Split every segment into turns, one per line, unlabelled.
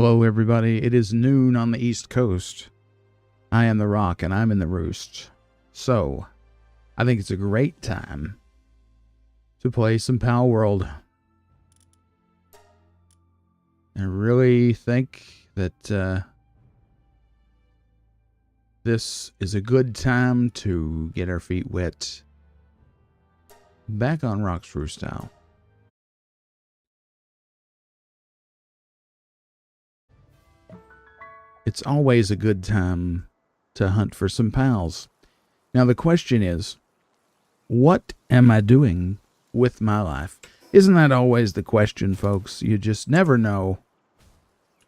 Hello, everybody. It is noon on the East Coast. I am the Rock, and I'm in the Roost. So, I think it's a great time to play some Palworld. I really think that this is a good time to get our feet wet back on Rock's Roost style. It's always a good time to hunt for some pals. Now the question is, what am I doing with my life? Isn't that always the question, folks? You just never know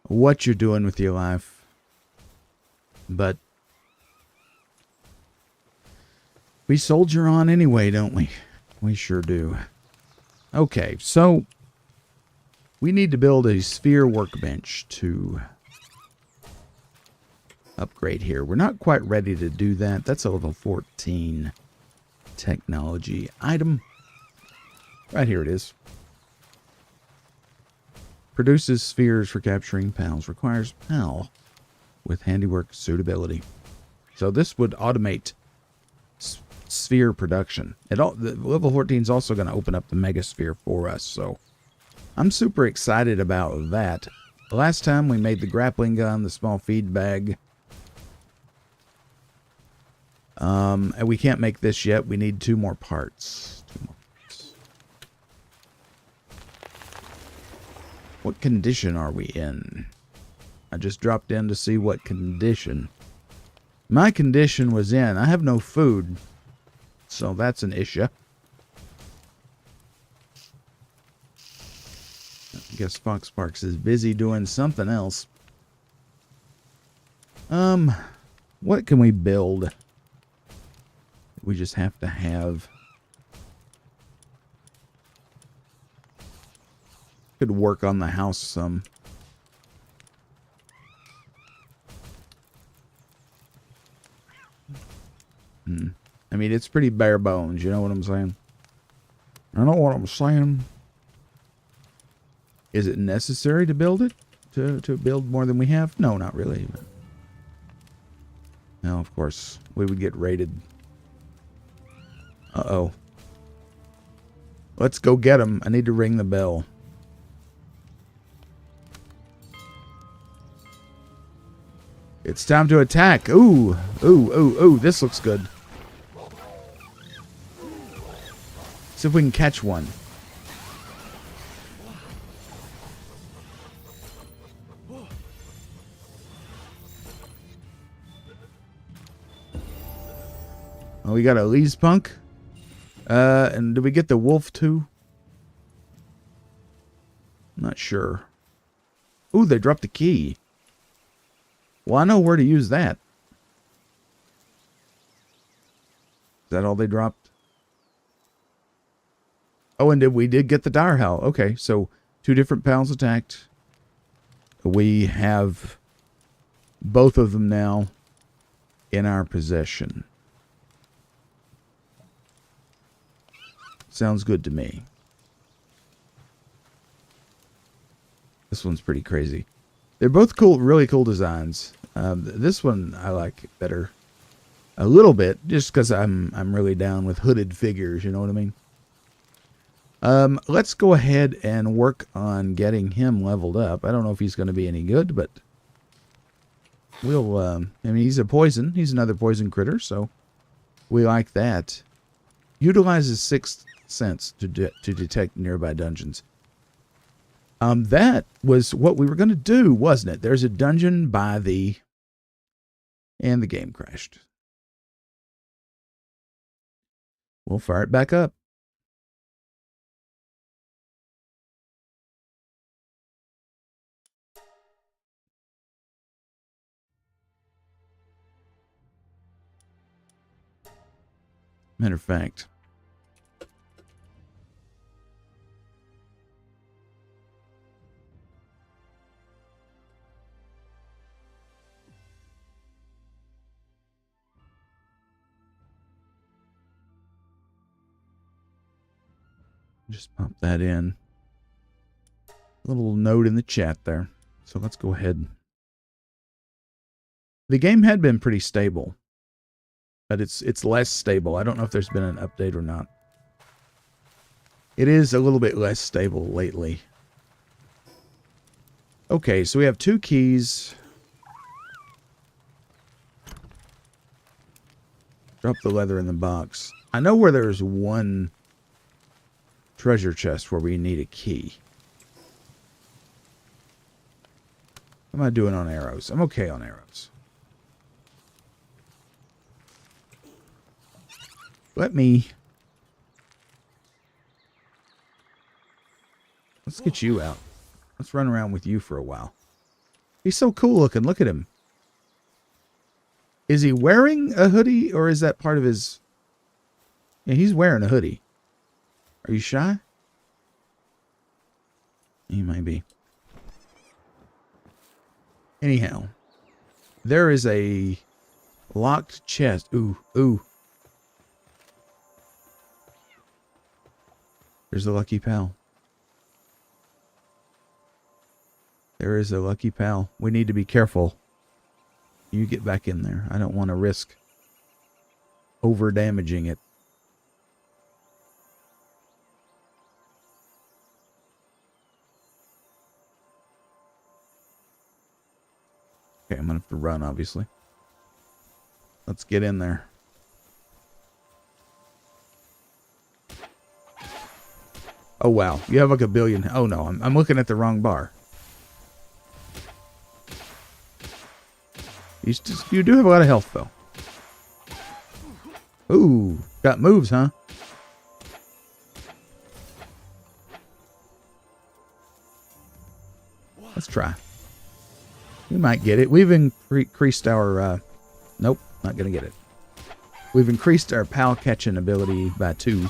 what you're doing with your life. But we soldier on anyway, don't we? We sure do. Okay, so we need to build a sphere workbench to upgrade here. We're not quite ready to do that. That's a level 14 technology item. Right here it is. Produces spheres for capturing pals. Requires pal with handiwork suitability. So this would automate sphere production. The level 14 is also going to open up the mega sphere for us. So I'm super excited about that. Last time we made the grappling gun, the small feed bag. And we can't make this yet. We need two more parts. What condition are we in? I just dropped in to see what condition. My condition was in. I have no food. So that's an issue. I guess Fox Parks is busy doing something else. What can we build? We just have to have. Could work on the house some. I mean, it's pretty bare bones. You know what I'm saying? I know what I'm saying. Is it necessary to build it? To build more than we have? No, not really. No, of course. We would get raided. Uh-oh. Let's go get him. I need to ring the bell. It's time to attack. Ooh. Ooh, ooh, ooh. This looks good. See if we can catch one. Oh, we got a Lee's Punk. And did we get the wolf too? I'm not sure. Ooh, they dropped the key. Well, I know where to use that. Is that all they dropped? Oh, and we did get the dire howl. Okay, so two different pals attacked. We have both of them now in our possession. Sounds good to me. This one's pretty crazy. They're both cool, really cool designs. This one I like better a little bit, just because I'm really down with hooded figures. You know what I mean? Let's go ahead and work on getting him leveled up. I don't know if he's going to be any good, but we'll. I mean, he's a poison. He's another poison critter, so we like that. Utilizes sixth sense to detect nearby dungeons. That was what we were going to do, wasn't it? There's a dungeon by the... And the game crashed. We'll fire it back up. Matter of fact... Just pop that in. A little note in the chat there. So let's go ahead. The game had been pretty stable, but it's less stable. I don't know if there's been an update or not. It is a little bit less stable lately. Okay, so we have 2 keys. Drop the leather in the box. I know where there's one treasure chest where we need a key. What am I doing on arrows? I'm okay on arrows. Let's get you out. Let's run around with you for a while. He's so cool looking. Look at him. Is he wearing a hoodie or is that part of his... Yeah, he's wearing a hoodie. Are you shy? He might be. Anyhow, there is a locked chest. Ooh, ooh. There's a lucky pal. There is a lucky pal. We need to be careful. You get back in there. I don't want to risk over damaging it. Okay, I'm going to have to run, obviously. Let's get in there. Oh, wow. You have like a billion. Oh, no. I'm looking at the wrong bar. You do have a lot of health, though. Ooh. Got moves, huh? Let's try. We might get it. We've increased our... nope. Not going to get it. We've increased our pal catching ability by 2.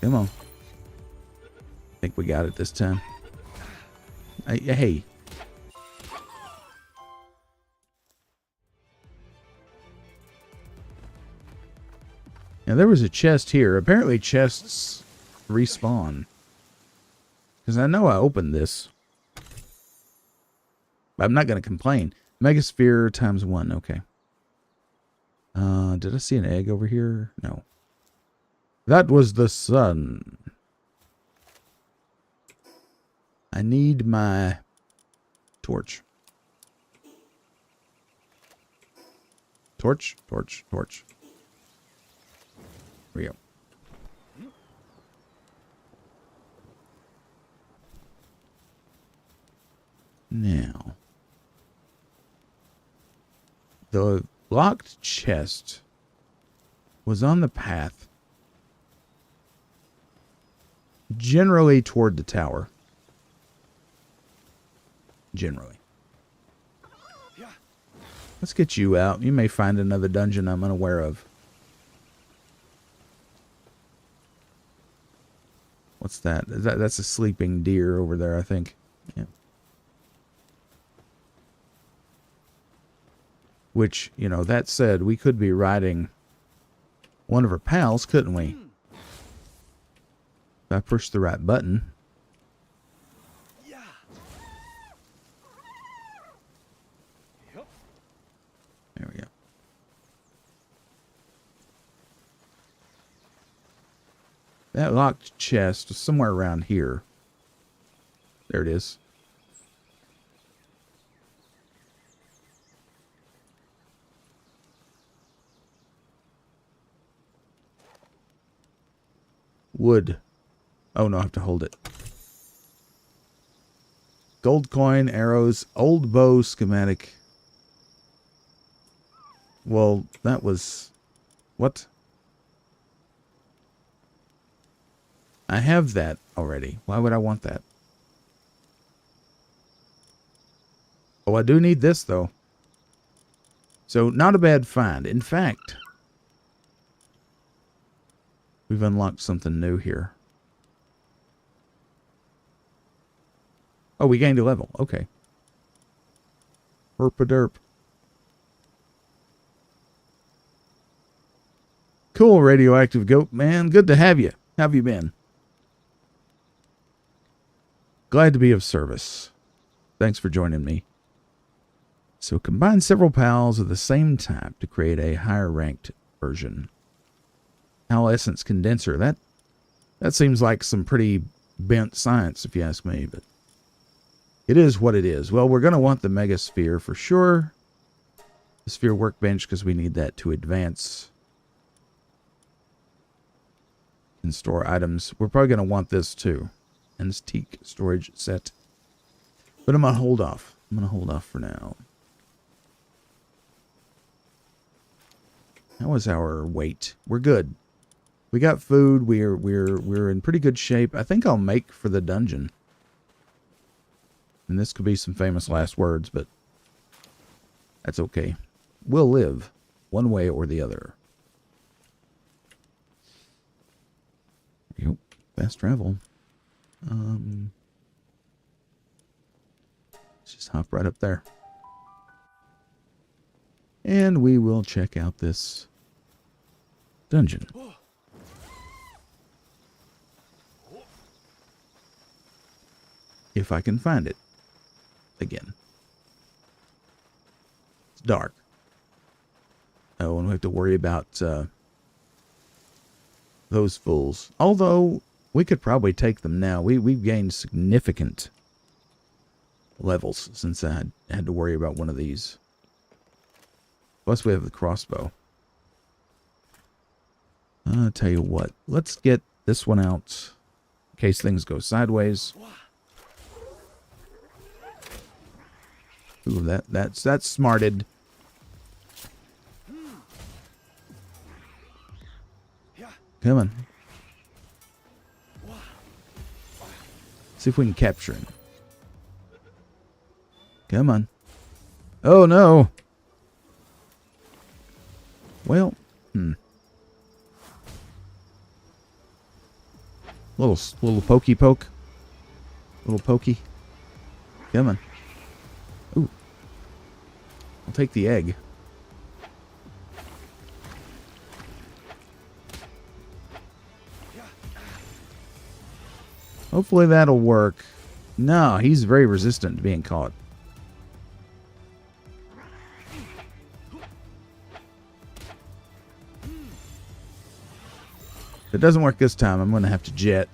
Come on. I think we got it this time. Hey. Now there was a chest here. Apparently chests respawn. Because I know I opened this. But I'm not going to complain. Megasphere times 1. Okay. Did I see an egg over here? No. That was the sun. I need my torch. Torch, torch, torch. Here we go. Now, the locked chest was on the path generally toward the tower. Generally. Let's get you out. You may find another dungeon I'm unaware of. What's that? That's a sleeping deer over there, I think. Yeah. Which, you know, that said, we could be riding one of her pals, couldn't we? If I push the right button. There we go. That locked chest was somewhere around here. There it is. Wood. Oh no, I have to hold it. Gold coin, arrows, old bow schematic. Well, that was... What? I have that already. Why would I want that? Oh, I do need this, though. So, not a bad find. In fact, we've unlocked something new here. Oh, we gained a level. Okay. Herp-a-derp. Cool, radioactive goat man. Good to have you. How have you been? Glad to be of service. Thanks for joining me. So combine several pals of the same type to create a higher ranked version. Pal essence condenser. That seems like some pretty bent science, if you ask me, but it is what it is. Well, we're going to want the mega sphere for sure. The sphere workbench, because we need that to advance and store items. We're probably going to want this too. Antique storage set. But I'm going to hold off. I'm going to hold off for now. How was our weight? We're good. We got food. We're in pretty good shape. I think I'll make for the dungeon. And this could be some famous last words, but that's okay. We'll live one way or the other. Yep, fast travel. Let's just hop right up there. And we will check out this dungeon. If I can find it again. It's dark. Oh, and we have to worry about those fools. Although, we could probably take them now. We've gained significant levels since I had to worry about one of these. Plus, we have the crossbow. I'll tell you what. Let's get this one out in case things go sideways. Ooh, that's smarted. Come on. See if we can capture him. Come on. Oh no. Well, little pokey poke. Little pokey. Come on. Ooh. I'll take the egg. Hopefully that'll work. No, he's very resistant to being caught. If it doesn't work this time, I'm going to have to jet.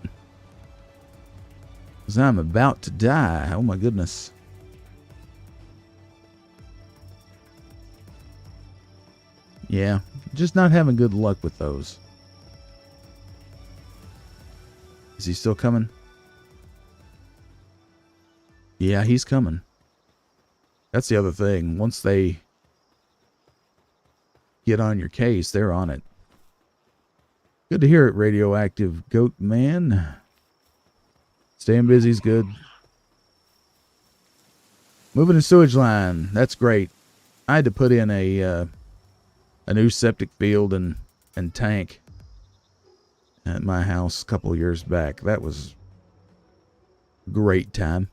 Because I'm about to die. Oh my goodness. Yeah, just not having good luck with those. Is he still coming? Yeah, he's coming. That's the other thing. Once they get on your case, they're on it. Good to hear it, radioactive goat man. Staying busy's good. Moving a sewage line. That's great. I had to put in a new septic field and tank at my house a couple of years back. That was a great time.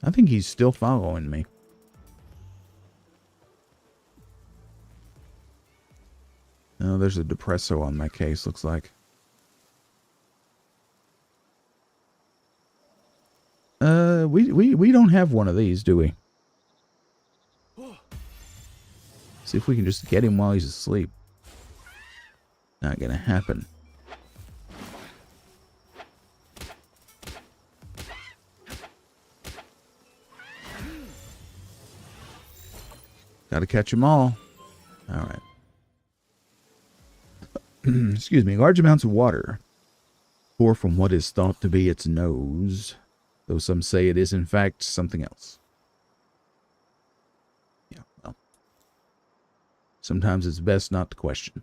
I think he's still following me. Oh, there's a depresso on my case, looks like. We don't have one of these, do we? See if we can just get him while he's asleep. Not gonna happen. Gotta catch them all. Alright. Excuse me. Large amounts of water pour from what is thought to be its nose, though some say it is in fact something else. Yeah, well. Sometimes it's best not to question.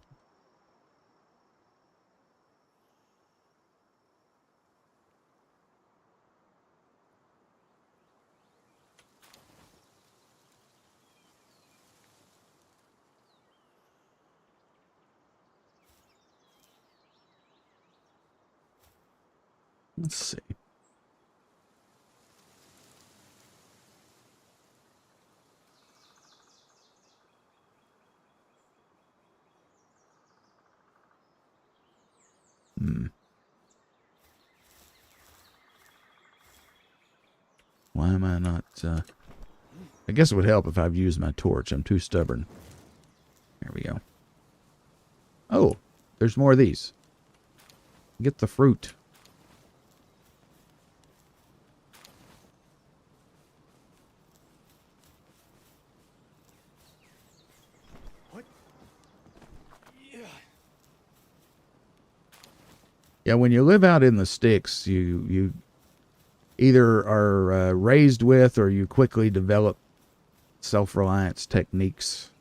Let's see. Why am I not... I guess it would help if I've used my torch. I'm too stubborn. There we go. Oh, there's more of these. Get the fruit. Yeah, when you live out in the sticks, you either are raised with or you quickly develop self-reliance techniques.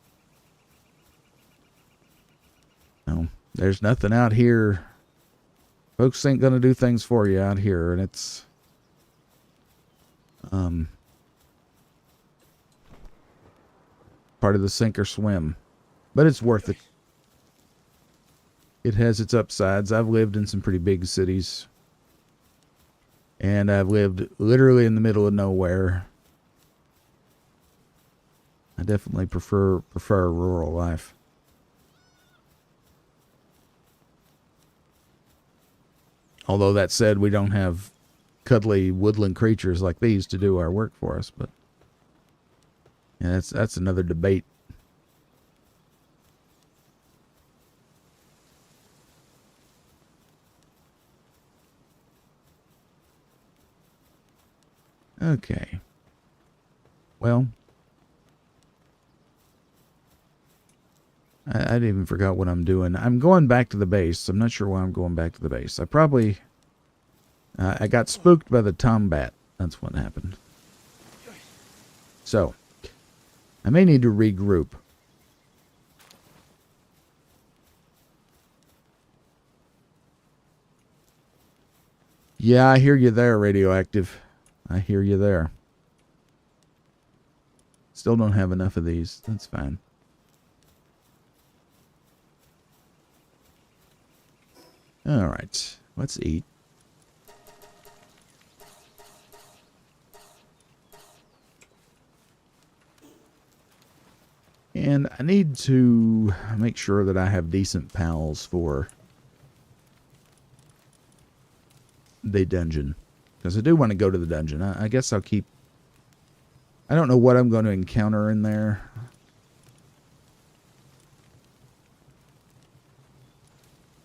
No, there's nothing out here. Folks ain't gonna do things for you out here, and it's part of the sink or swim. But it's worth it. It has its upsides. I've lived in some pretty big cities. And I've lived literally in the middle of nowhere. I definitely prefer a rural life. Although that said, we don't have cuddly woodland creatures like these to do our work for us, but yeah, that's another debate. Okay. Well, I didn't even forgot what I'm doing. I'm going back to the base. I'm not sure why I'm going back to the base. I probably... I got spooked by the tombat. That's what happened. So, I may need to regroup. Yeah, I hear you there, Radioactive. I hear you there. Still don't have enough of these. That's fine. All right, let's eat. And I need to make sure that I have decent pals for the dungeon. Because I do want to go to the dungeon. I guess I'll keep... I don't know what I'm going to encounter in there.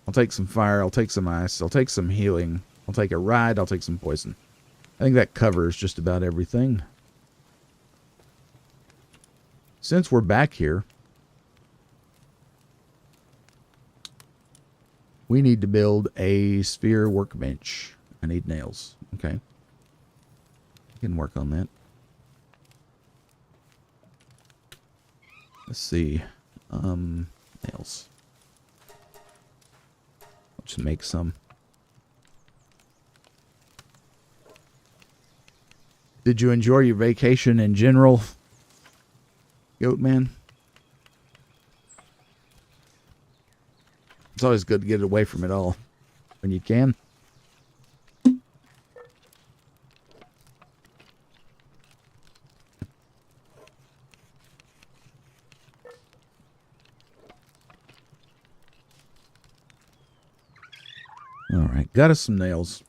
I'll take some fire. I'll take some ice. I'll take some healing. I'll take a ride. I'll take some poison. I think that covers just about everything. Since we're back here, we need to build a sphere workbench. I need nails. Okay. I can work on that. Let's see. Nails. I'll just make some. Did you enjoy your vacation in general, Goatman? It's always good to get away from it all when you can. Alright, got us some nails.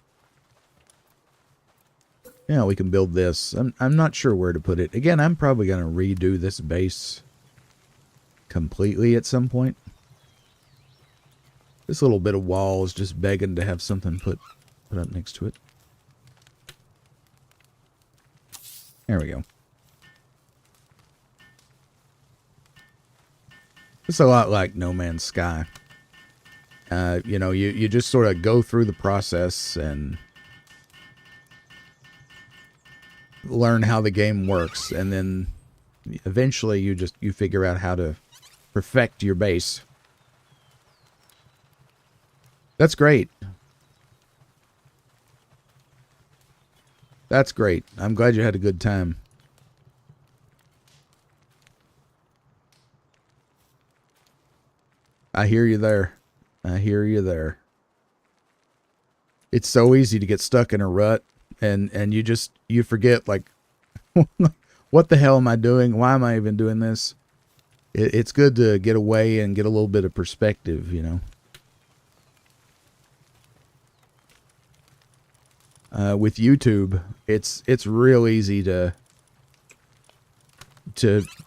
Yeah, we can build this. I'm not sure where to put it. Again, I'm probably going to redo this base completely at some point. This little bit of wall is just begging to have something put up next to it. There we go. It's a lot like No Man's Sky. You know, you just sort of go through the process and learn how the game works, and then eventually you figure out how to perfect your base. That's great. That's great. I'm glad you had a good time. I hear you there. I hear you there. It's so easy to get stuck in a rut, and you forget, like, what the hell am I doing? Why am I even doing this? It's good to get away and get a little bit of perspective, you know. with YouTube, it's real easy to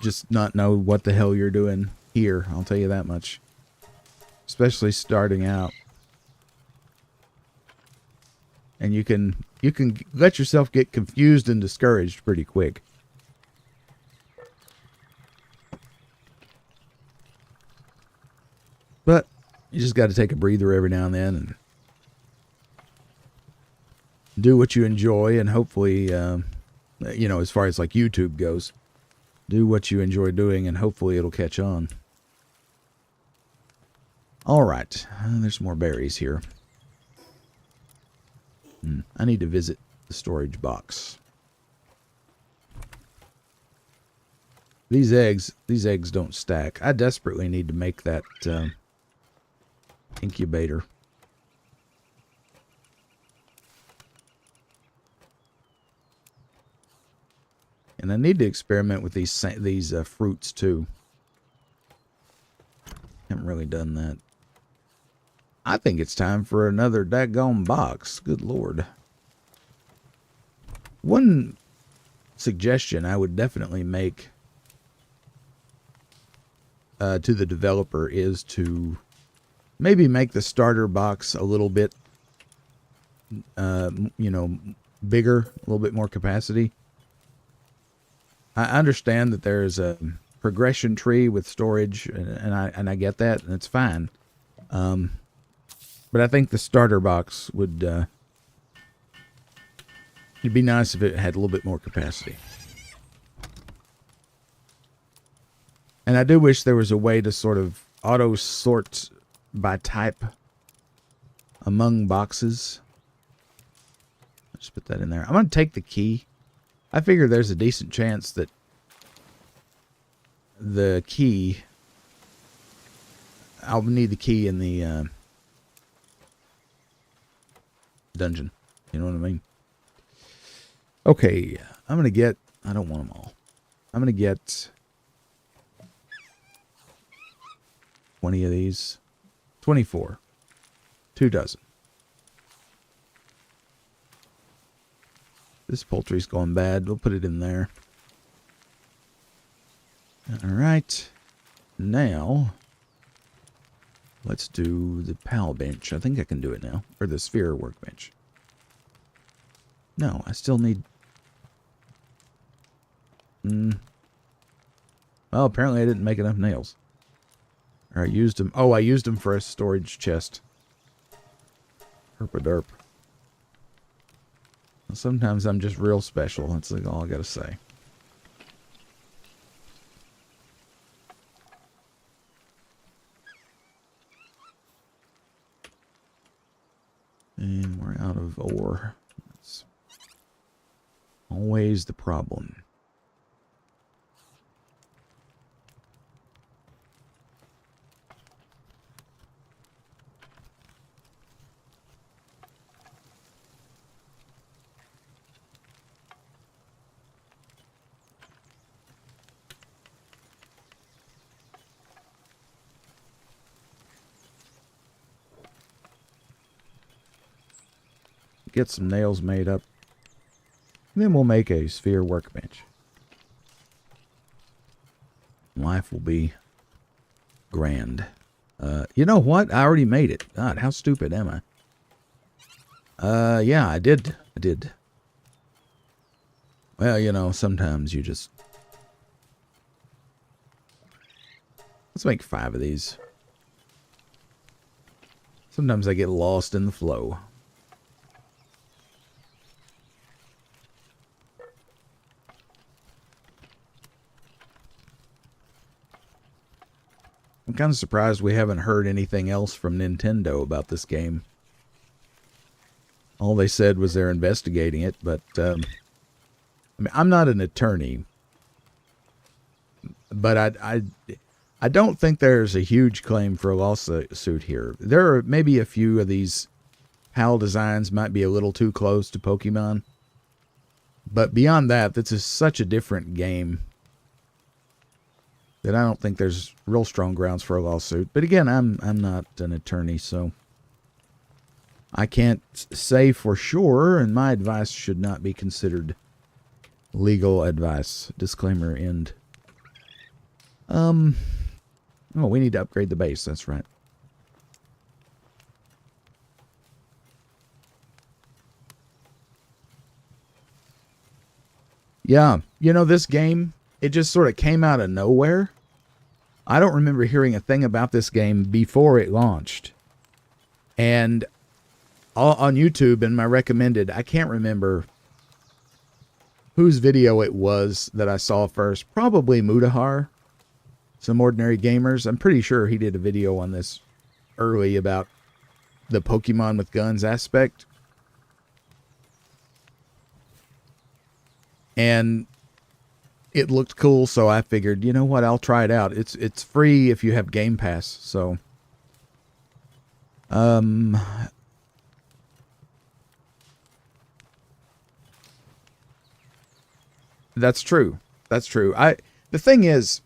just not know what the hell you're doing here. I'll tell you that much. Especially starting out. And you can let yourself get confused and discouraged pretty quick. But you just got to take a breather every now and then and do what you enjoy, and hopefully, you know, as far as like YouTube goes, do what you enjoy doing, and hopefully it'll catch on. All right, there's more berries here. I need to visit the storage box. These eggs don't stack. I desperately need to make that incubator. And I need to experiment with these fruits too. Haven't really done that. I think it's time for another daggone box. Good Lord. One suggestion I would definitely make to the developer is to maybe make the starter box a little bit, you know, bigger, a little bit more capacity. I understand that there's a progression tree with storage, and I get that, and it's fine. But I think the starter box would it'd be nice if it had a little bit more capacity. And I do wish there was a way to sort of auto sort by type among boxes. Let's put that in there. I'm going to take the key. I figure there's a decent chance that the key, I'll need the key in the dungeon. You know what I mean? Okay, I'm going to get, I don't want them all. I'm going to get 20 of these. 24. 2 dozen. This poultry's going bad. We'll put it in there. All right. Now, let's do the PAL bench. I think I can do it now. Or the sphere workbench. No, I still need... Well, apparently I didn't make enough nails. Or I used them... Oh, I used them for a storage chest. Herp-a-derp. Sometimes I'm just real special. That's like all I gotta say. And we're out of ore. That's always the problem. Get some nails made up. And then we'll make a sphere workbench. Life will be grand. You know what? I already made it. God, how stupid am I? Yeah, I did. Well, you know, sometimes you just... Let's make 5 of these. Sometimes I get lost in the flow. I'm kind of surprised we haven't heard anything else from Nintendo about this game. All they said was they're investigating it, but I mean, I'm not an attorney, but I don't think there's a huge claim for a lawsuit here. There are maybe a few of these HAL designs might be a little too close to Pokemon, but beyond that, this is such a different game that I don't think there's real strong grounds for a lawsuit. But again, I'm not an attorney, so I can't say for sure, and my advice should not be considered legal advice. Disclaimer end. Oh, we need to upgrade the base. That's right. Yeah, you know, this game, it just sort of came out of nowhere. I don't remember hearing a thing about this game before it launched. And on YouTube in my recommended, I can't remember whose video it was that I saw first. Probably Mudahar, Some Ordinary Gamers. I'm pretty sure he did a video on this early about the Pokemon with guns aspect. And it looked cool, so I figured, you know what, I'll try it out. It's free if you have Game Pass, so that's true. That's true. The thing is,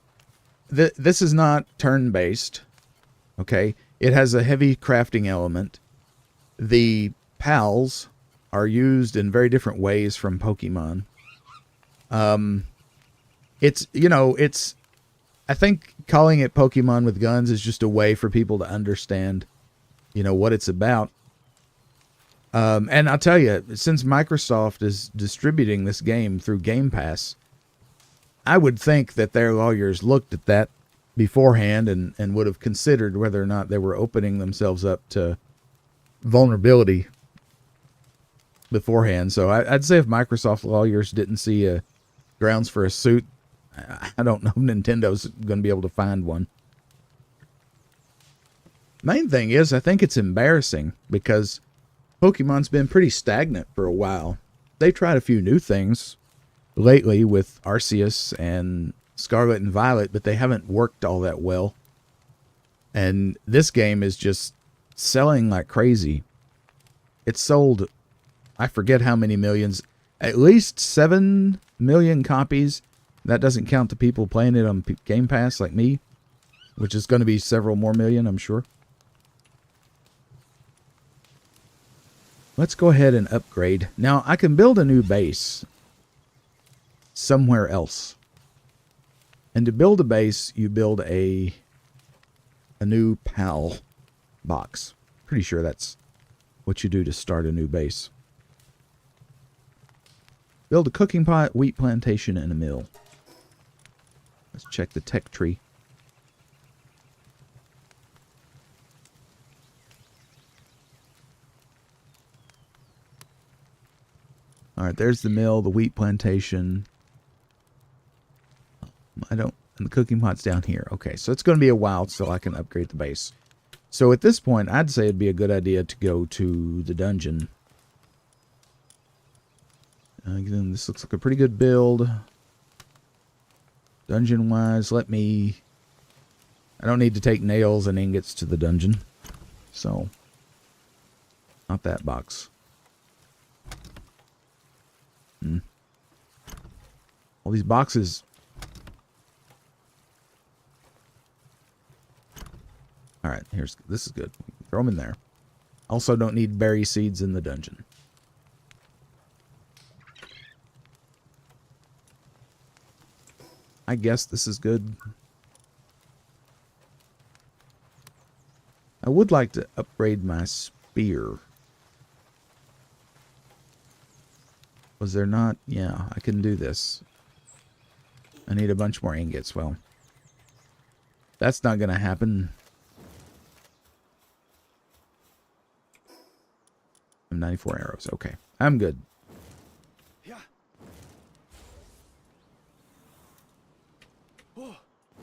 this is not turn-based, okay? It has a heavy crafting element. The pals are used in very different ways from Pokemon. It's, you know, it's, I think calling it Pokemon with guns is just a way for people to understand, you know, what it's about. And I'll tell you, since Microsoft is distributing this game through Game Pass, I would think that their lawyers looked at that beforehand and would have considered whether or not they were opening themselves up to vulnerability beforehand. So I'd say if Microsoft lawyers didn't see grounds for a suit, I don't know if Nintendo's going to be able to find one. Main thing is, I think it's embarrassing because Pokemon's been pretty stagnant for a while. They tried a few new things lately with Arceus and Scarlet and Violet, but they haven't worked all that well. And this game is just selling like crazy. It's sold, I forget how many millions, at least 7 million copies. That doesn't count the people playing it on Game Pass like me, which is going to be several more million, I'm sure. Let's go ahead and upgrade. Now, I can build a new base somewhere else. And to build a base, you build a new PAL box. Pretty sure that's what you do to start a new base. Build a cooking pot, wheat plantation, and a mill. Let's check the tech tree. Alright, there's the mill, the wheat plantation. And the cooking pot's down here. Okay, so it's going to be a while till I can upgrade the base. So at this point, I'd say it'd be a good idea to go to the dungeon. Again, this looks like a pretty good build. Dungeon-wise, I don't need to take nails and ingots to the dungeon. So, not that box. All these boxes. Alright, this is good. Throw them in there. Also don't need berry seeds in the dungeon. I guess this is good. I would like to upgrade my spear. Was there not? Yeah, I can do this. I need a bunch more ingots. Well, that's not going to happen. I'm 94 arrows. Okay, I'm good.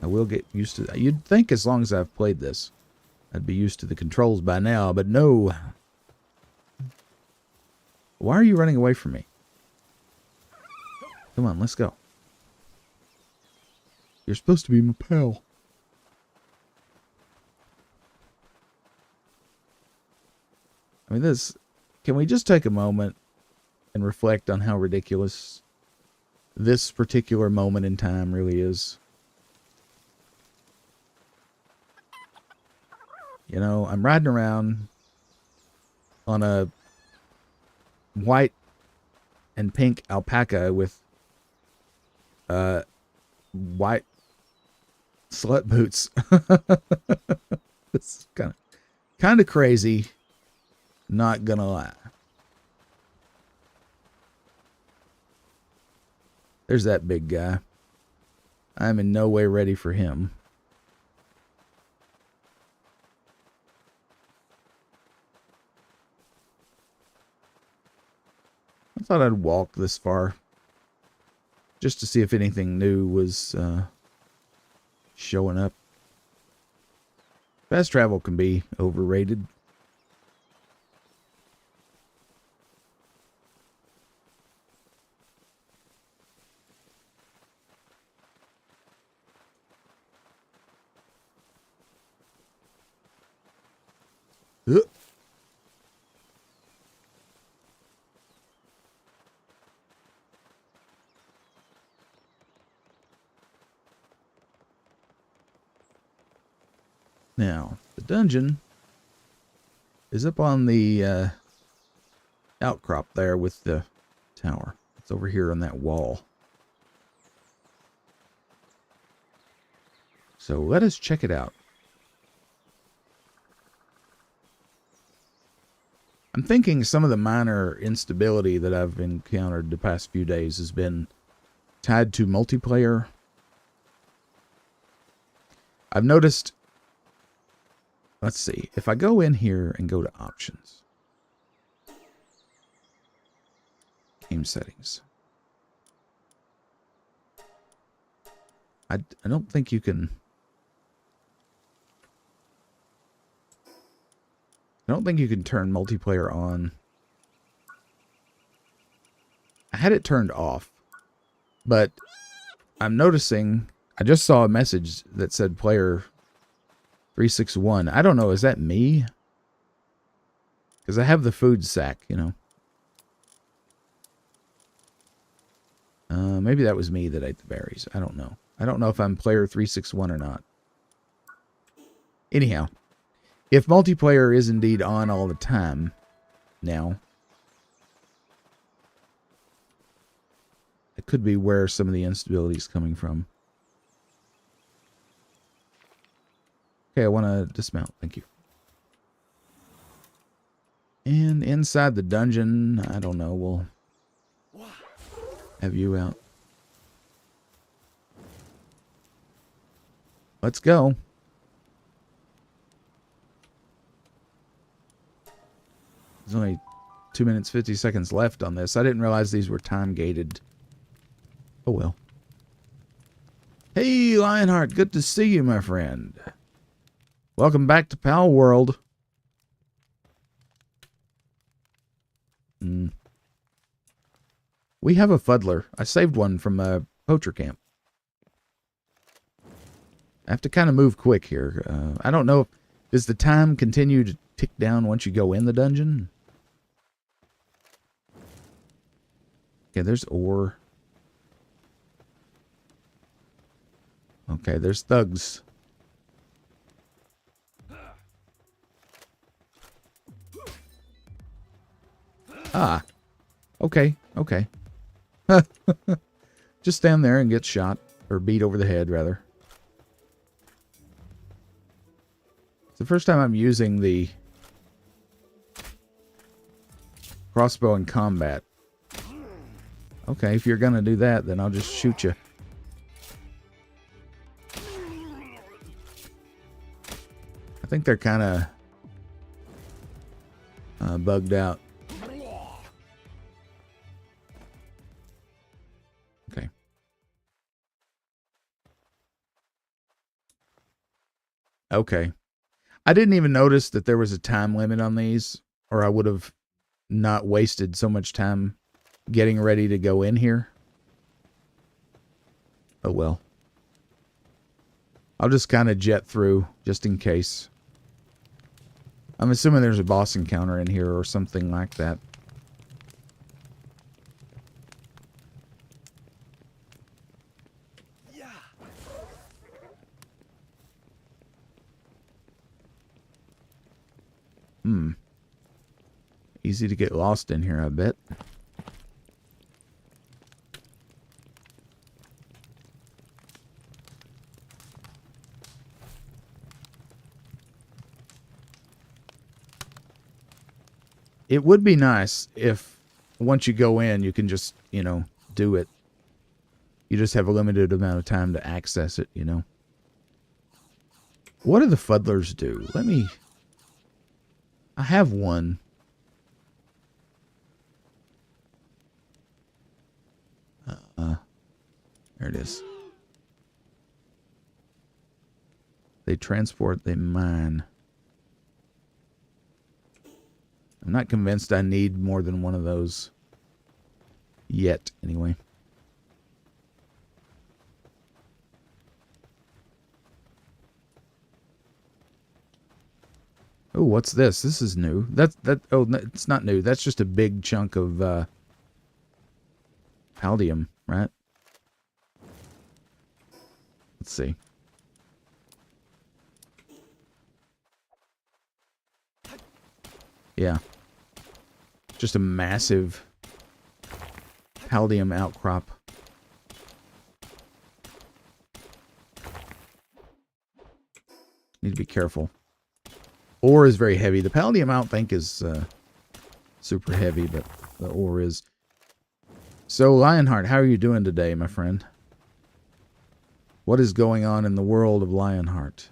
I will get used to that. You'd think as long as I've played this, I'd be used to the controls by now, but no. Why are you running away from me? Come on, let's go. You're supposed to be my pal. I mean, can we just take a moment and reflect on how ridiculous this particular moment in time really is? You know, I'm riding around on a white and pink alpaca with white slut boots. It's kind of crazy, not gonna lie. There's that big guy. I'm in no way ready for him. I thought I'd walk this far just to see if anything new was showing up. Fast travel can be overrated. Now, the dungeon is up on the outcrop there with the tower. It's over here on that wall. So let us check it out. I'm thinking some of the minor instability that I've encountered the past few days has been tied to multiplayer. I've noticed, let's see, if I go in here and go to options, game settings, I don't think you can, turn multiplayer on. I had it turned off, but I'm noticing, I just saw a message that said player 361. I don't know, is that me? Because I have the food sack, you know. Maybe that was me that ate the berries. I don't know. I don't know if I'm player 361 or not. Anyhow, if multiplayer is indeed on all the time now, it could be where some of the instability is coming from. Okay, I want to dismount. Thank you. And inside the dungeon, I don't know, we'll have you out. Let's go. There's only 2 minutes, 50 seconds left on this. I didn't realize these were time gated. Oh well. Hey, Lionheart, good to see you, my friend. Welcome back to Palworld. We have a fuddler. I saved one from a poacher camp. I have to kind of move quick here. I don't know. Does the time continue to tick down once you go in the dungeon? Okay, there's ore. Okay, there's thugs. Ah. Okay, okay. Just stand there and get shot. Or beat over the head, rather. It's the first time I'm using the crossbow in combat. Okay, if you're gonna do that, then I'll just shoot you. I think they're kind of bugged out. Okay. Okay. I didn't even notice that there was a time limit on these, or I would have not wasted so much time getting ready to go in here. Oh well. I'll just kind of jet through, just in case. I'm assuming there's a boss encounter in here or something like that. Easy to get lost in here, I bet. It would be nice if once you go in, you can just, you know, do it. You just have a limited amount of time to access it, you know. What do the fuddlers do? Let me... I have one. There it is. They transport, they mine. I'm not convinced I need more than one of those. Yet, anyway. Oh, what's this? This is new. Oh, no, it's not new. That's just a big chunk of paldium, right? Let's see. Yeah. Just a massive paldium outcrop. Need to be careful. Ore is very heavy. The paldium I don't think is super heavy, but the ore is. So, Lionheart, how are you doing today, my friend? What is going on in the world of Lionheart?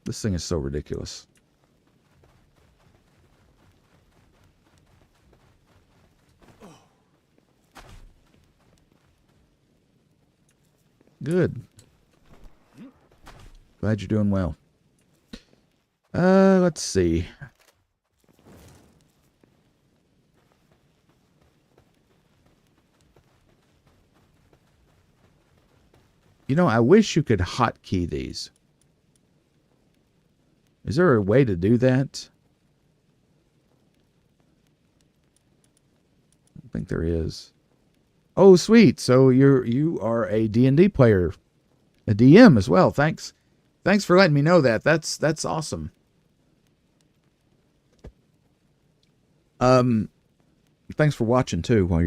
This thing is so ridiculous. Good. Glad you're doing well. Let's see. You know, I wish you could hotkey these. Is there a way to do that? I don't think there is. Oh, sweet. So you are a D&D player, a DM as well. Thanks for letting me know that. That's awesome. Thanks for watching too while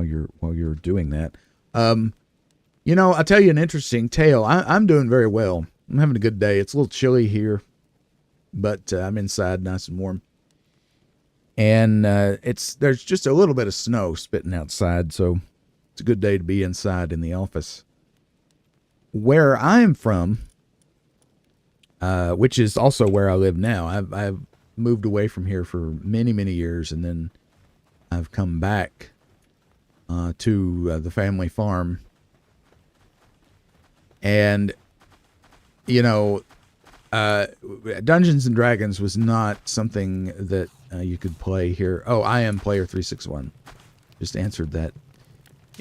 you're doing that. You know, I'll tell you an interesting tale. I'm doing very well. I'm having a good day. It's a little chilly here, but I'm inside nice and warm. And there's just a little bit of snow spitting outside, so it's a good day to be inside in the office. Where I'm from, which is also where I live now, I've moved away from here for many, many years, and then I've come back to the family farm. And, you know, Dungeons and Dragons was not something that you could play here. Oh, I am Player 361. Just answered that.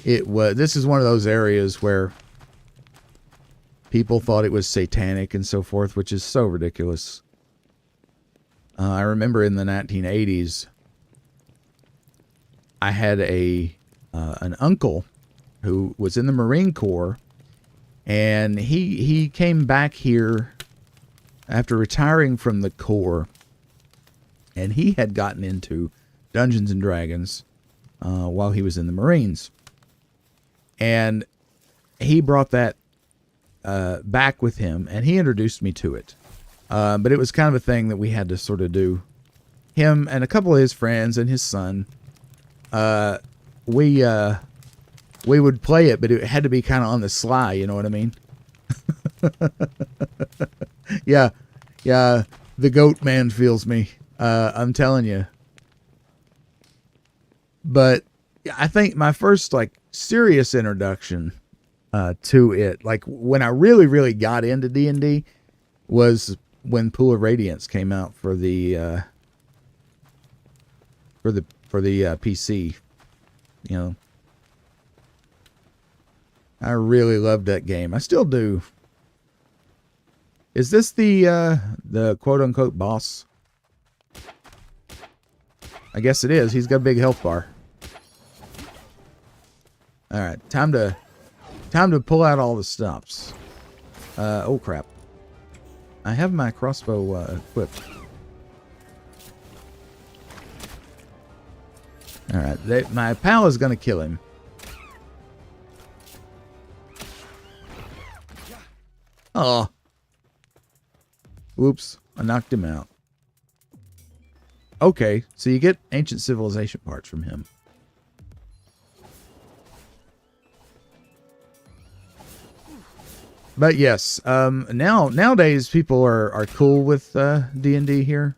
This is one of those areas where people thought it was satanic and so forth, which is so ridiculous. I remember in the 1980s, I had an uncle who was in the Marine Corps, and he came back here after retiring from the Corps, and he had gotten into Dungeons and Dragons while he was in the Marines. And he brought that back with him, and he introduced me to it. But it was kind of a thing that we had to sort of do. Him and a couple of his friends and his son, we would play it, but it had to be kind of on the sly, you know what I mean? Yeah, the goat man feels me. I'm telling you. But I think my first, like, serious introduction to it, like, when I really, really got into D&D, was when Pool of Radiance came out for the PC, you know. I really loved that game. I still do. Is this the quote-unquote boss? I guess it is. He's got a big health bar. All right, time to pull out all the stops. Oh crap! I have my crossbow equipped. Alright, my pal is going to kill him. Oh. Whoops, I knocked him out. Okay, so you get ancient civilization parts from him. But yes, nowadays people are cool with D&D here.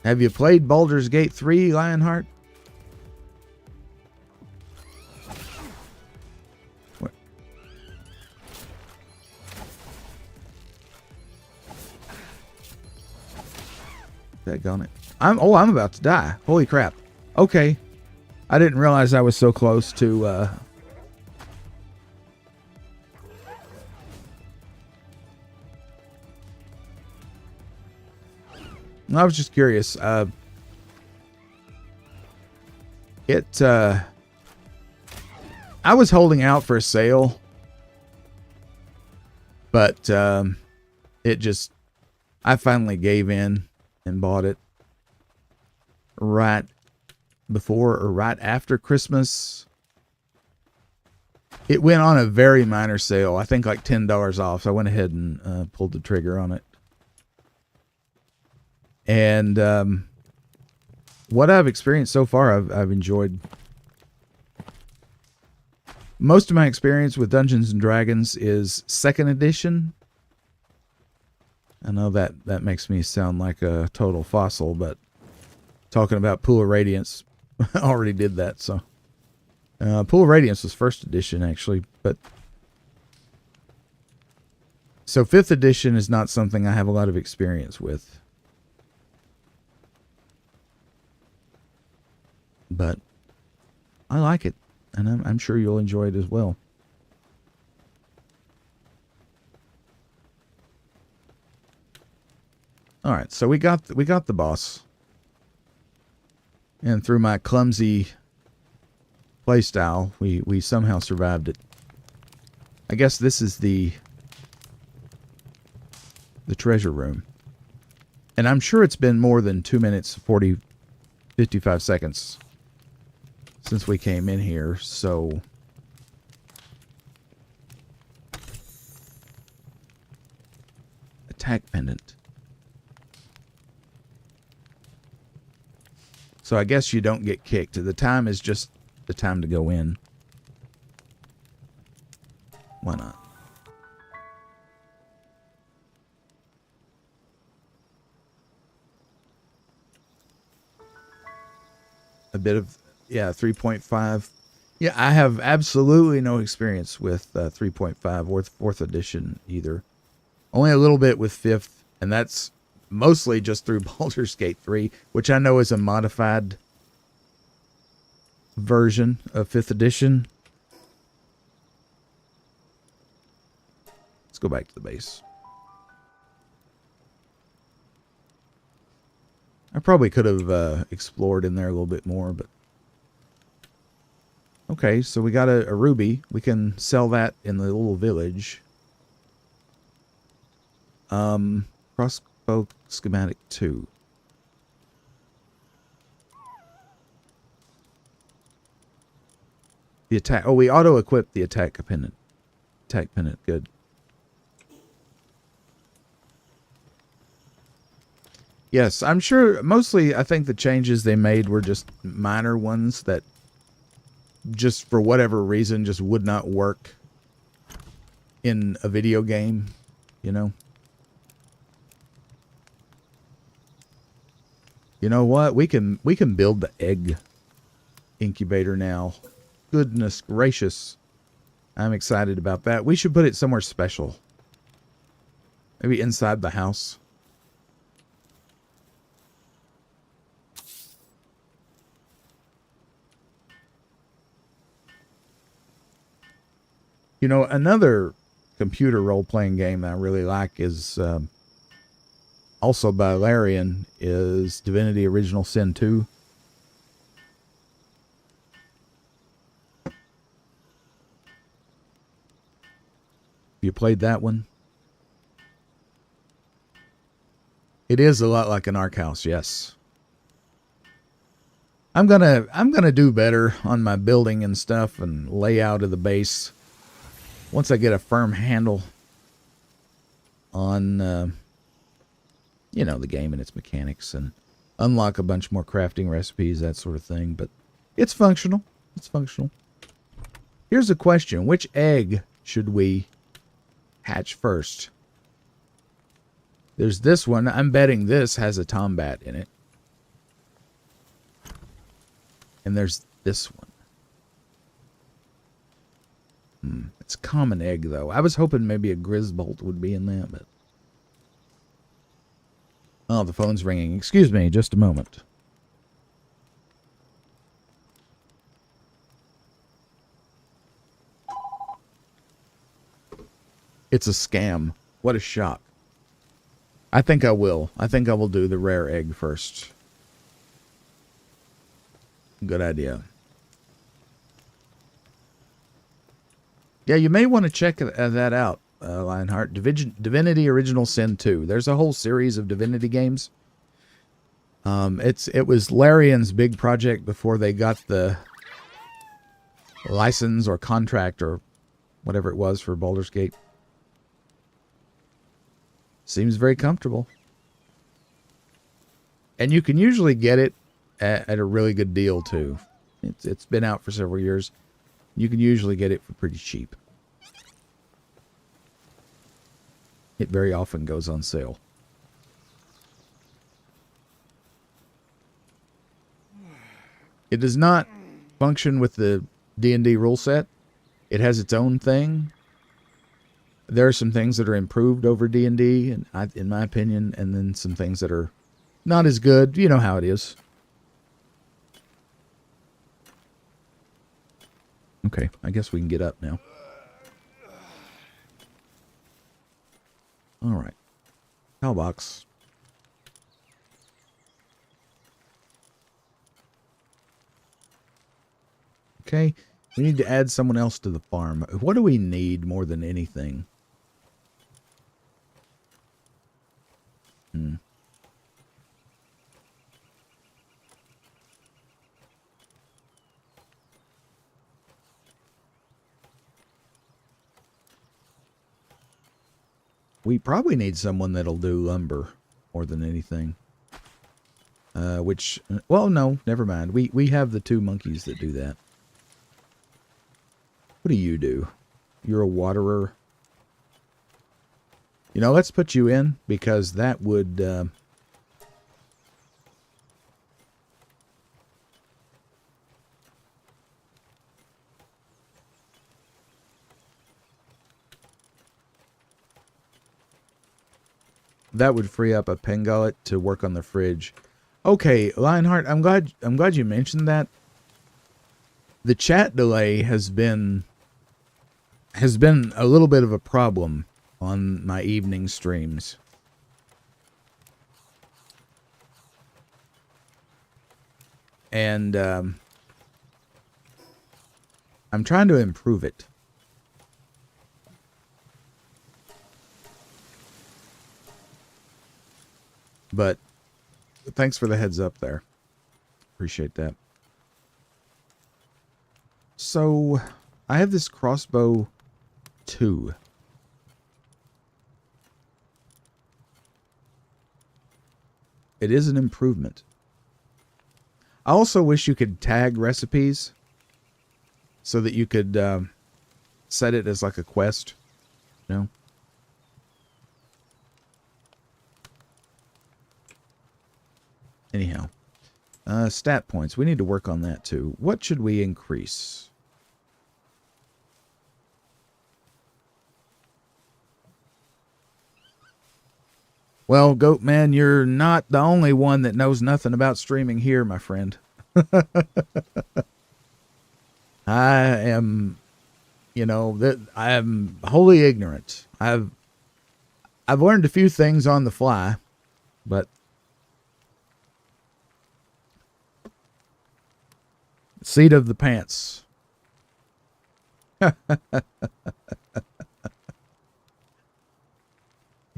Have you played Baldur's Gate 3, Lionheart? What? Daggone it. I'm about to die. Holy crap. Okay. I didn't realize I was so close to I was just curious. I was holding out for a sale, but I finally gave in and bought it right before or right after Christmas. It went on a very minor sale. I think like $10 off. So I went ahead and pulled the trigger on it. And what I've experienced so far, I've enjoyed. Most of my experience with Dungeons and Dragons is 2nd edition. I know that makes me sound like a total fossil, but talking about Pool of Radiance, I already did that. So Pool of Radiance was 1st edition actually, but so 5th edition is not something I have a lot of experience with. But I like it, and I'm sure you'll enjoy it as well. All right, so we got the boss, and through my clumsy playstyle, we somehow survived it. I guess this is the treasure room, and I'm sure it's been more than 2 minutes 55 seconds since we came in here, so attack pendant. So I guess you don't get kicked. The time is just the time to go in. Why not? A bit of, yeah, 3.5. Yeah, I have absolutely no experience with 3.5 or 4th edition either. Only a little bit with 5th, and that's mostly just through Baldur's Gate 3, which I know is a modified version of 5th edition. Let's go back to the base. I probably could have explored in there a little bit more, but okay, so we got a ruby. We can sell that in the little village. Crossbow schematic 2. The attack. Oh, we auto-equipped the attack pendant. Attack pendant, good. Yes, I'm sure mostly I think the changes they made were just minor ones that just for whatever reason just would not work in a video game, you know? You know what? We can build the egg incubator now. Goodness gracious. I'm excited about that. We should put it somewhere special. Maybe inside the house. You know, another computer role-playing game that I really like is also by Larian is Divinity Original Sin 2. You played that one? It is a lot like an Ark house, yes. I'm gonna do better on my building and stuff and layout of the base once I get a firm handle on you know, the game and its mechanics, and unlock a bunch more crafting recipes, that sort of thing. But it's functional. It's functional. Here's a question: which egg should we hatch first? There's this one. I'm betting this has a tombat in it. And there's this one. It's a common egg, though. I was hoping maybe a Grisbolt would be in that, but... Oh, the phone's ringing. Excuse me, just a moment. It's a scam. What a shock. I think I will. I think I will do the rare egg first. Good idea. Yeah, you may want to check that out, Lionheart. Divinity Original Sin 2. There's a whole series of Divinity games. It was Larian's big project before they got the license or contract or whatever it was for Baldur's Gate. Seems very comfortable. And you can usually get it at a really good deal, too. It's been out for several years. You can usually get it for pretty cheap. It very often goes on sale. It does not function with the D&D rule set. It has its own thing. There are some things that are improved over D&D, in my opinion, and then some things that are not as good. You know how it is. Okay, I guess we can get up now. All right. Mailbox. Okay, we need to add someone else to the farm. What do we need more than anything? We probably need someone that'll do lumber more than anything. Well, no, never mind. We have the 2 monkeys that do that. What do you do? You're a waterer. You know, let's put you in, because that would... that would free up a Pengullet to work on the fridge. Okay, Lionheart, I'm glad you mentioned that. The chat delay has been a little bit of a problem on my evening streams. And I'm trying to improve it. But thanks for the heads up there. Appreciate that. So, I have this crossbow 2. It is an improvement. I also wish you could tag recipes so that you could set it as like a quest, you know? Anyhow, stat points. We need to work on that too. What should we increase? Well, Goat Man, you're not the only one that knows nothing about streaming here, my friend. I am, you know, I am wholly ignorant. I've learned a few things on the fly, but seat of the pants.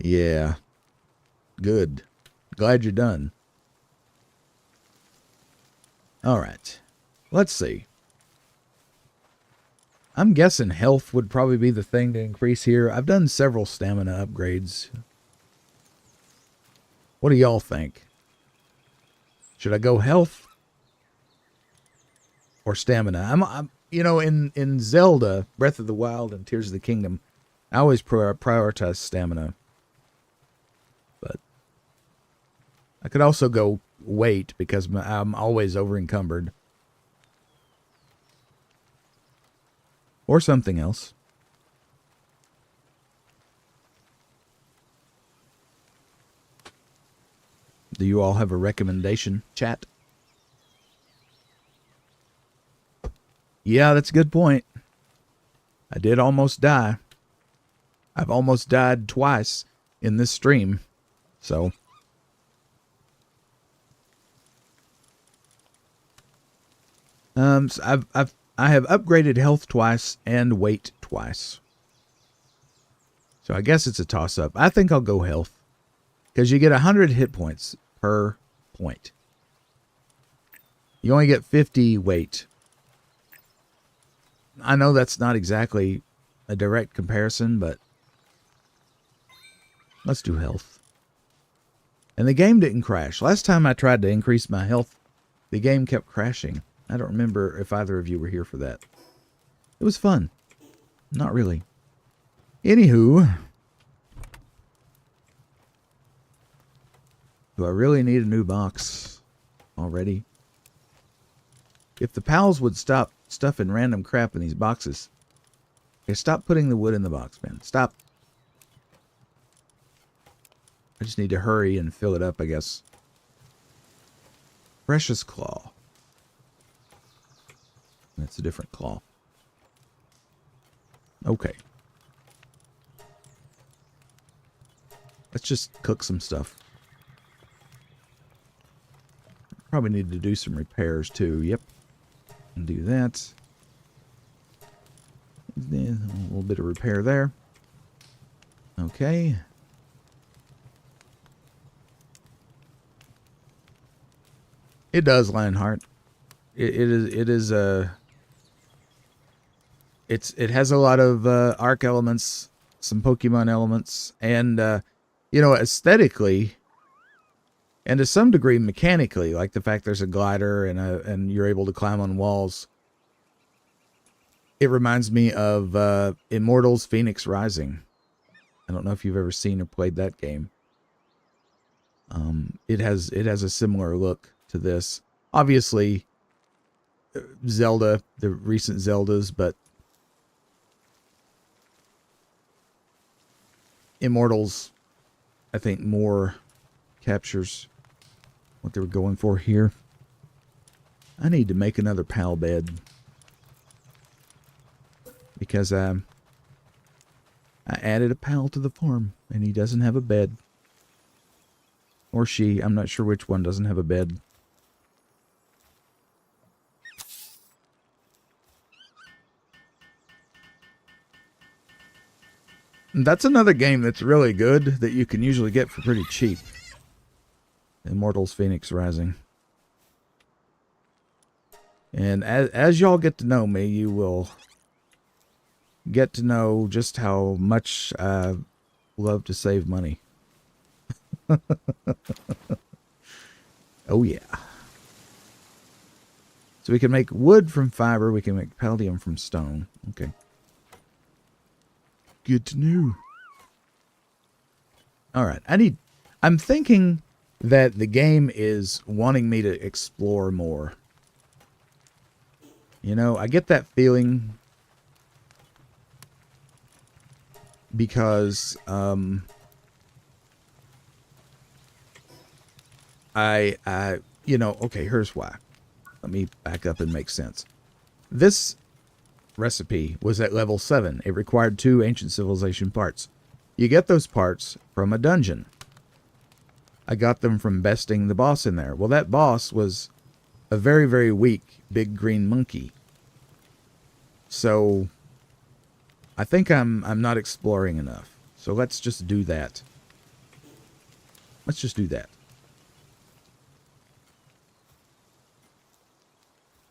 Yeah. Good. Glad you're done. All right. Let's see. I'm guessing health would probably be the thing to increase here. I've done several stamina upgrades. What do y'all think? Should I go health or stamina? I'm you know, in Zelda, Breath of the Wild and Tears of the Kingdom, I always prioritize stamina. But I could also go weight because I'm always over encumbered. Or something else. Do you all have a recommendation, chat? Yeah, that's a good point. I did almost die. I've almost died twice in this stream. So I have upgraded health twice and weight twice. So I guess it's a toss-up. I think I'll go health. Because you get 100 hit points per point. You only get 50 weight. I know that's not exactly a direct comparison, but let's do health. And the game didn't crash. Last time I tried to increase my health, the game kept crashing. I don't remember if either of you were here for that. It was fun. Not really. Anywho, do I really need a new box already? If the pals would stop stuffing random crap in these boxes. Okay, stop putting the wood in the box, man. Stop. I just need to hurry and fill it up, I guess. Precious claw. That's a different claw. Okay. Let's just cook some stuff. Probably need to do some repairs too. Yep. And do that. Then a little bit of repair there. Okay. It does, Lionheart. It has a lot of Ark elements, some Pokemon elements, and you know, aesthetically, and to some degree mechanically, like the fact there's a glider and you're able to climb on walls. It reminds me of Immortals: Phoenix Rising. I don't know if you've ever seen or played that game. It has a similar look to this. Obviously, Zelda, the recent Zeldas, but Immortals, I think, more captures what they were going for here. I need to make another pal bed because I added a pal to the farm and he doesn't have a bed. Or she, I'm not sure which one doesn't have a bed. That's another game that's really good that you can usually get for pretty cheap. Immortals: Phoenix Rising. And as y'all get to know me, you will get to know just how much I love to save money. Oh yeah. So we can make wood from fiber, we can make palladium from stone. Okay. Good to know. Alright, I'm thinking that the game is wanting me to explore more. You know, I get that feeling because you know, okay, here's why. Let me back up and make sense. This recipe was at level 7. It required 2 ancient civilization parts. You get those parts from a dungeon. I got them from besting the boss in there. Well, that boss was a very, very weak big green monkey. So I think I'm not exploring enough. So let's just do that. Let's just do that.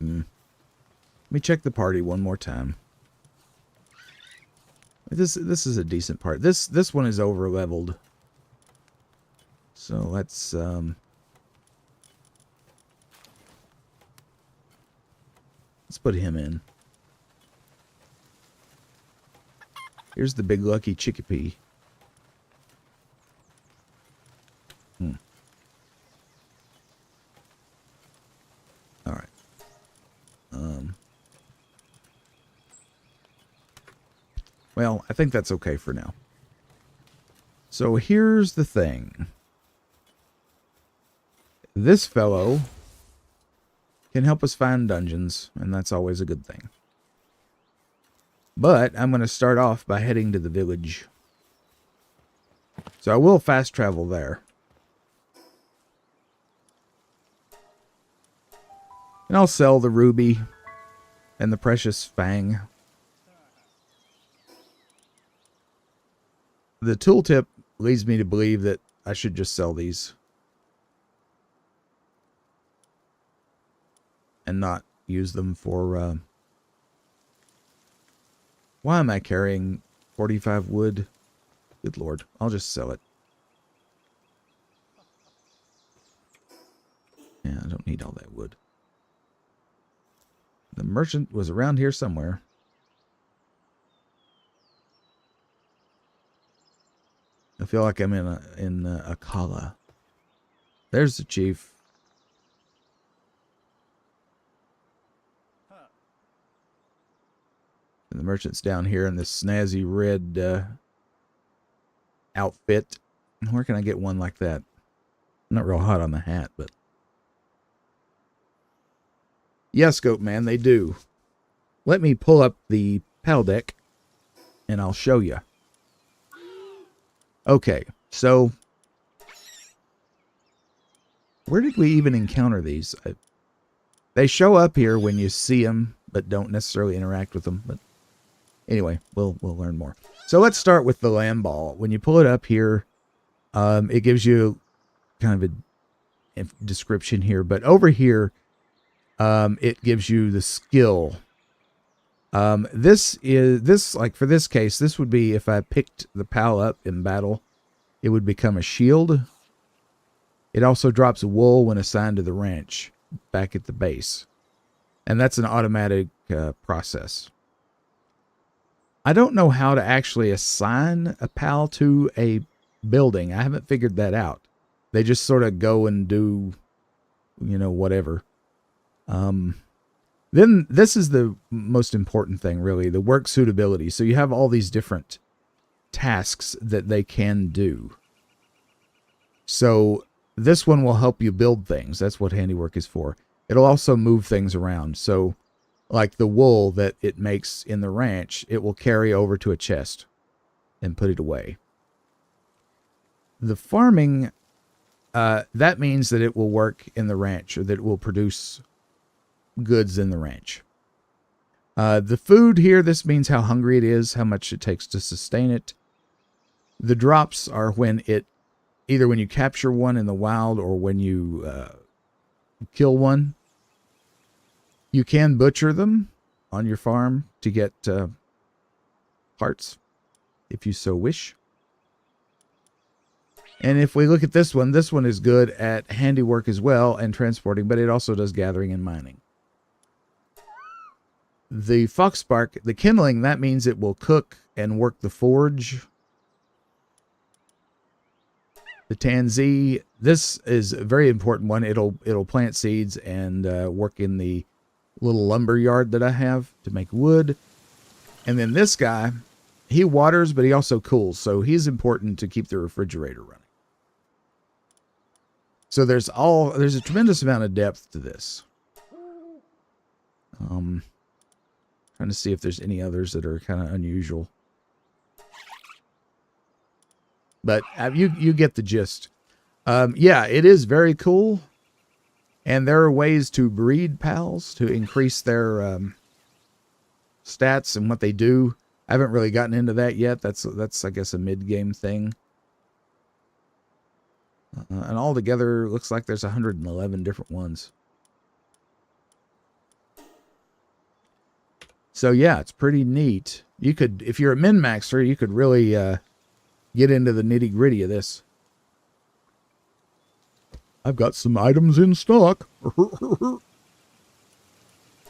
Let me check the party one more time. This is a decent part. This one is over leveled. So let's put him in. Here's the big lucky chickpea. All right. Well, I think that's okay for now. So here's the thing. This fellow can help us find dungeons, and that's always a good thing. But I'm going to start off by heading to the village. So I will fast travel there. And I'll sell the ruby and the precious fang. The tooltip leads me to believe that I should just sell these. And not use them for... Why am I carrying 45 wood? Good lord. I'll just sell it. Yeah, I don't need all that wood. The merchant was around here somewhere. I feel like I'm in a Kala. There's the chief. And the merchant's down here in this snazzy red outfit. Where can I get one like that? I'm not real hot on the hat, but... Yes, Goat Man, they do. Let me pull up the PAL deck, and I'll show you. Okay, so... Where did we even encounter these? They show up here when you see them, but don't necessarily interact with them. But anyway, we'll learn more. So let's start with the land ball. When you pull it up here, it gives you kind of a description here. But over here, it gives you the skill. Like for this case, this would be if I picked the PAL up in battle, it would become a shield. It also drops wool when assigned to the ranch back at the base. And that's an automatic process. I don't know how to actually assign a PAL to a building. I haven't figured that out. They just sort of go and do, you know, whatever. Then this is the most important thing, really, the work suitability. So you have all these different tasks that they can do. So this one will help you build things. That's what handiwork is for. It'll also move things around. So like the wool that it makes in the ranch, it will carry over to a chest and put it away. The farming, that means that it will work in the ranch, or that it will produce goods in the ranch. The food here, this means how hungry it is, how much it takes to sustain it. The drops are when it, either when you capture one in the wild or when you kill one. You can butcher them on your farm to get parts, if you so wish. And if we look at this one is good at handiwork as well and transporting, but it also does gathering and mining. The foxspark, the kindling, that means it will cook and work the forge. The tansy, this is a very important one. It'll plant seeds and work in the little lumber yard that I have to make wood. And then this guy, he waters, but he also cools. So he's important to keep the refrigerator running. So there's a tremendous amount of depth to this. Trying to see if there's any others that are kind of unusual. But you get the gist. Yeah, it is very cool. And there are ways to breed pals to increase their stats and what they do. I haven't really gotten into that yet. That's I guess a mid-game thing. And all together, looks like there's 111 different ones. So yeah, it's pretty neat. You could, if you're a min-maxer, you could really get into the nitty-gritty of this. I've got some items in stock.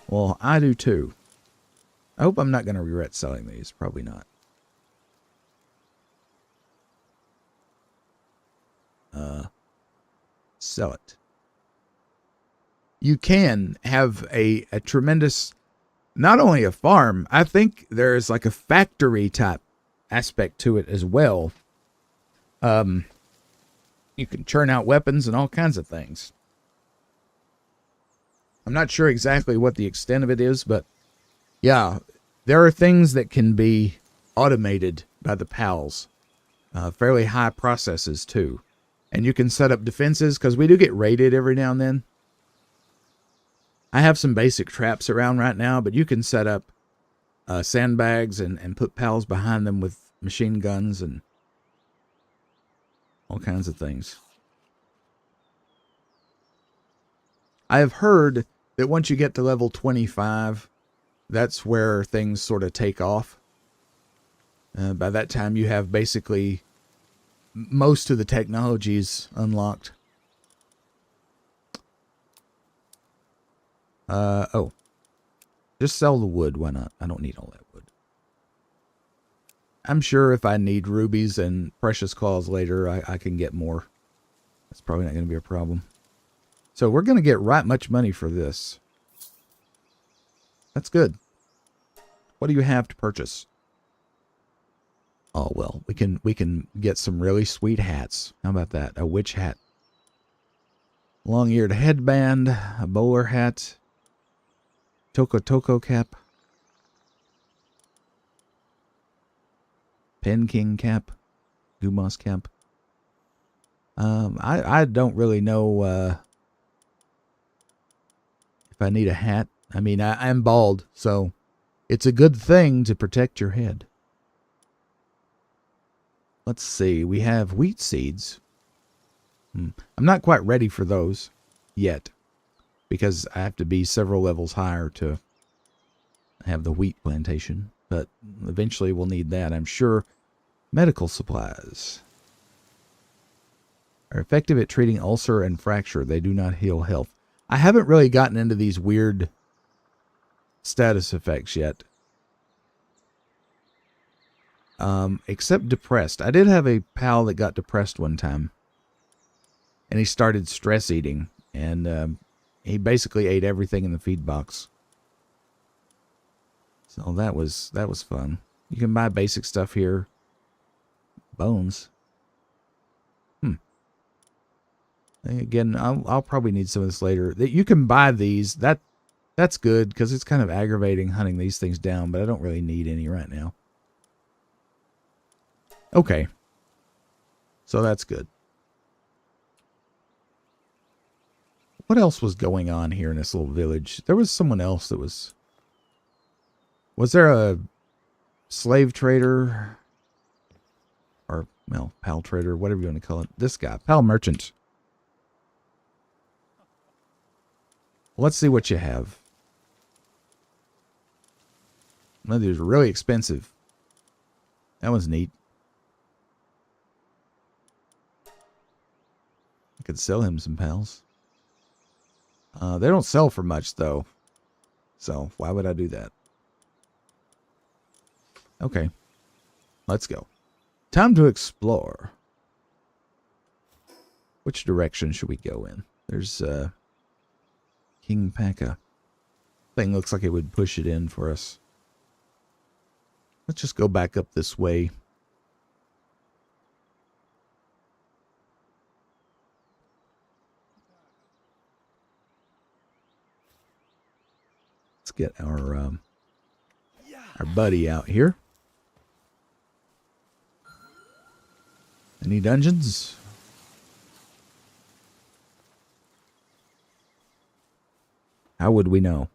Well, I do too. I hope I'm not going to regret selling these. Probably not. Sell it. You can have a tremendous, not only a farm, I think there's like a factory type aspect to it as well. You can churn out weapons and all kinds of things. I'm not sure exactly what the extent of it is, but yeah, there are things that can be automated by the pals. Fairly high processes too. And you can set up defenses, because we do get raided every now and then. I have some basic traps around right now, but you can set up sandbags and put pals behind them with machine guns and all kinds of things. I have heard that once you get to level 25, that's where things sort of take off. By that time, you have basically most of the technologies unlocked. Oh. Just sell the wood, why not? I don't need all that wood. I'm sure if I need rubies and precious claws later, I can get more. That's probably not going to be a problem. So we're going to get right much money for this. That's good. What do you have to purchase? Oh, well, we can get some really sweet hats. How about that? A witch hat. Long-eared headband, a bowler hat, Toko cap, Pen King cap, Gumas cap. I don't really know if I need a hat. I mean, I'm bald, so it's a good thing to protect your head. Let's see. We have wheat seeds. I'm not quite ready for those yet, because I have to be several levels higher to have the wheat plantation. But eventually we'll need that, I'm sure. Medical supplies are effective at treating ulcer and fracture. They do not heal health. I haven't really gotten into these weird status effects yet. Except depressed. I did have a pal that got depressed one time. And he started stress eating. And he basically ate everything in the feed box. So that was fun. You can buy basic stuff here. Bones. Again, I'll probably need some of this later. You can buy these. That's good, because it's kind of aggravating hunting these things down, but I don't really need any right now. Okay. So that's good. What else was going on here in this little village? There was someone else that was... Was there a slave trader? Or, well, pal trader, whatever you want to call it. This guy, pal merchant. Let's see what you have. One of these are really expensive. That was neat. I could sell him some pals. They don't sell for much, though. So, why would I do that? Okay. Let's go. Time to explore. Which direction should we go in? There's, King Paka. Thing looks like it would push it in for us. Let's just go back up this way. Let's get our buddy out here. Any dungeons? How would we know?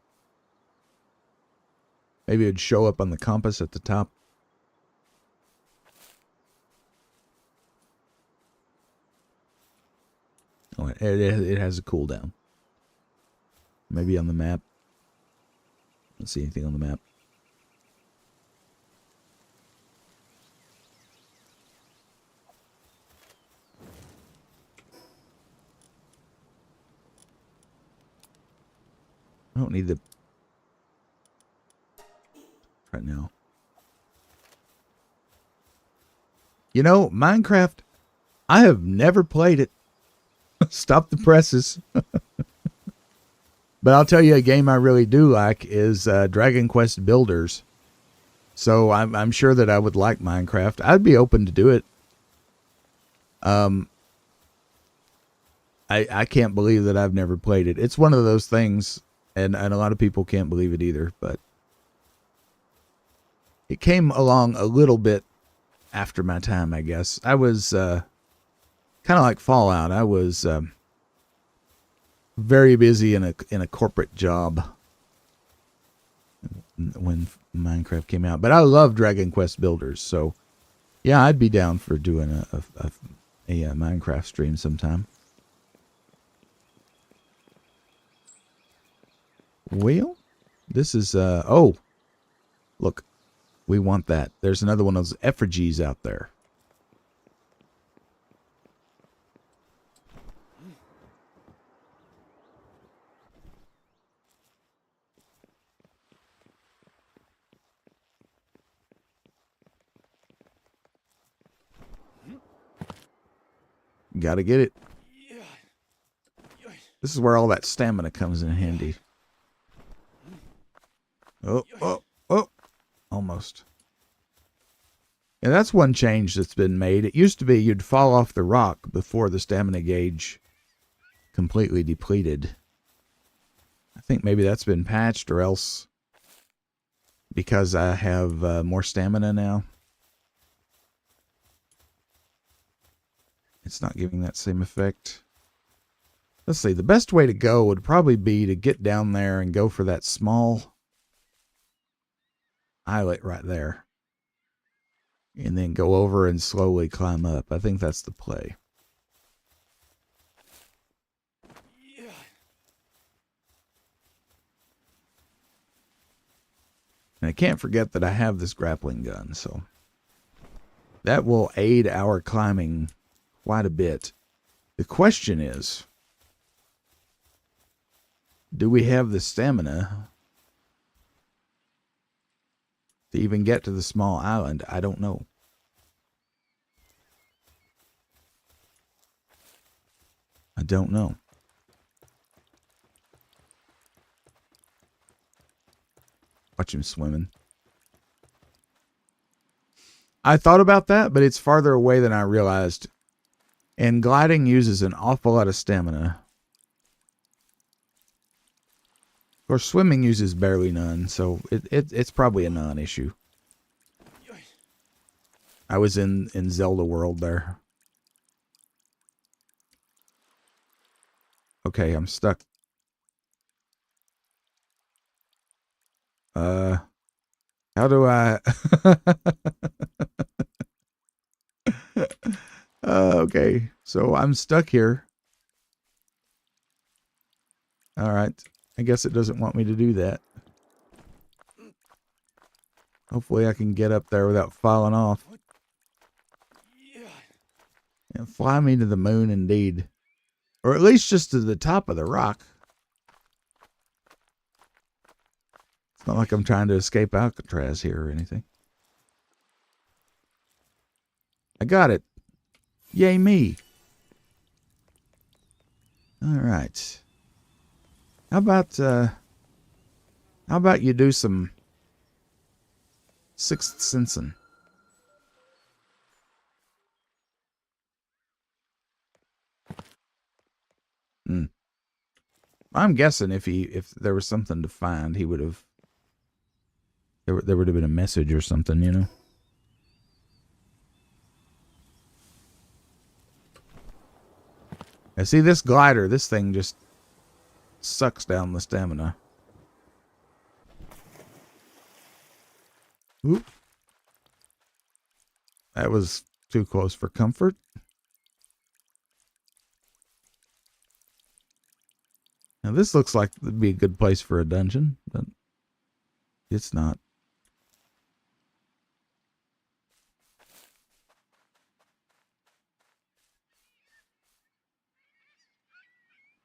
Maybe it'd show up on the compass at the top. It has a cooldown. Maybe on the map. Don't see anything on the map. I don't need the right now. You know, Minecraft, I have never played it. Stop the presses. But I'll tell you, a game I really do like is Dragon Quest Builders. So I'm sure that I would like Minecraft. I'd be open to do it. I can't believe that I've never played it. It's one of those things, and a lot of people can't believe it either, but it came along a little bit after my time, I guess. I was kind of like Fallout. I was very busy in a corporate job when Minecraft came out. But I love Dragon Quest Builders, so yeah, I'd be down for doing a Minecraft stream sometime. Well, this is oh, look, we want that. There's another one of those effigies out there. Gotta get it. This is where all that stamina comes in handy. Oh, oh, oh. Almost. Yeah, that's one change that's been made. It used to be you'd fall off the rock before the stamina gauge completely depleted. I think maybe that's been patched, or else because I have more stamina now, it's not giving that same effect. Let's see. The best way to go would probably be to get down there and go for that small islet right there. And then go over and slowly climb up. I think that's the play. And I can't forget that I have this grappling gun, so that will aid our climbing quite a bit. The question is, do we have the stamina to even get to the small island? I don't know. I don't know. Watch him swimming. I thought about that, but it's farther away than I realized. And gliding uses an awful lot of stamina. Of course, swimming uses barely none, so it's probably a non-issue. I was in Zelda world there. Okay, I'm stuck. How do I... okay, so I'm stuck here. Alright, I guess it doesn't want me to do that. Hopefully I can get up there without falling off. Yeah, fly me to the moon indeed. Or at least just to the top of the rock. It's not like I'm trying to escape Alcatraz here or anything. I got it. Yay me. Alright. How about you do some sixth sensing? I'm guessing if there was something to find, he would have there would have been a message or something, you know. Now see this glider, this thing just sucks down the stamina. Oop. That was too close for comfort. Now this looks like it'd be a good place for a dungeon, but it's not.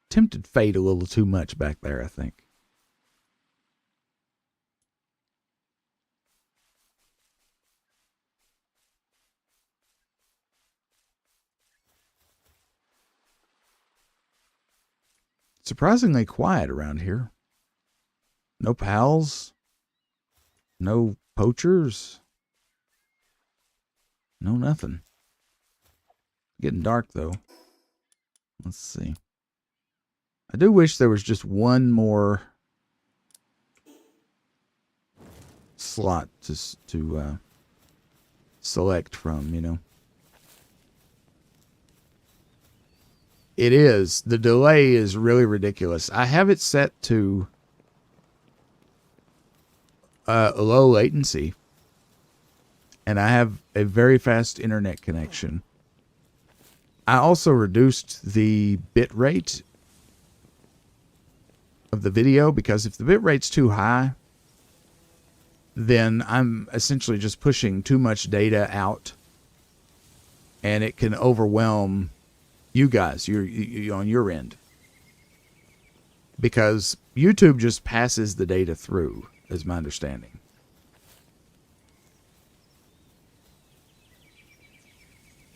Tempted fate a little too much back there, I think. Surprisingly quiet around here. No pals. No poachers. No nothing. Getting dark though. Let's see. I do wish there was just one more slot to select from, you know. It is. The delay is really ridiculous. I have it set to low latency, and I have a very fast internet connection. I also reduced the bit rate of the video, because if the bit rate's too high, then I'm essentially just pushing too much data out, and it can overwhelm you guys, you on your end, because YouTube just passes the data through, is my understanding.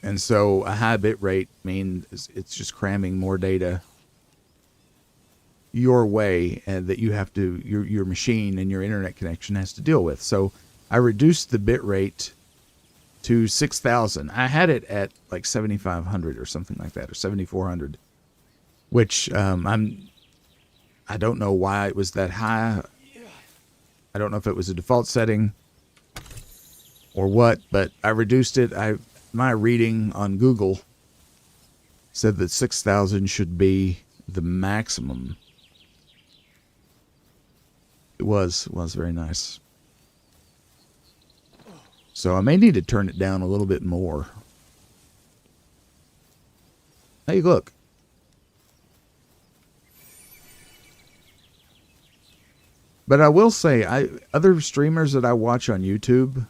And so a high bit rate means it's just cramming more data your way, and that you have to, your machine and your internet connection has to deal with. So I reduced the bit rate to 6,000. I had it at like 7,500 or something like that, or 7,400, which I don't know why it was that high. I don't know if it was a default setting or what, but I reduced it. My reading on Google said that 6,000 should be the maximum. It was very nice. So I may need to turn it down a little bit more. Hey, look. But I will say, other streamers that I watch on YouTube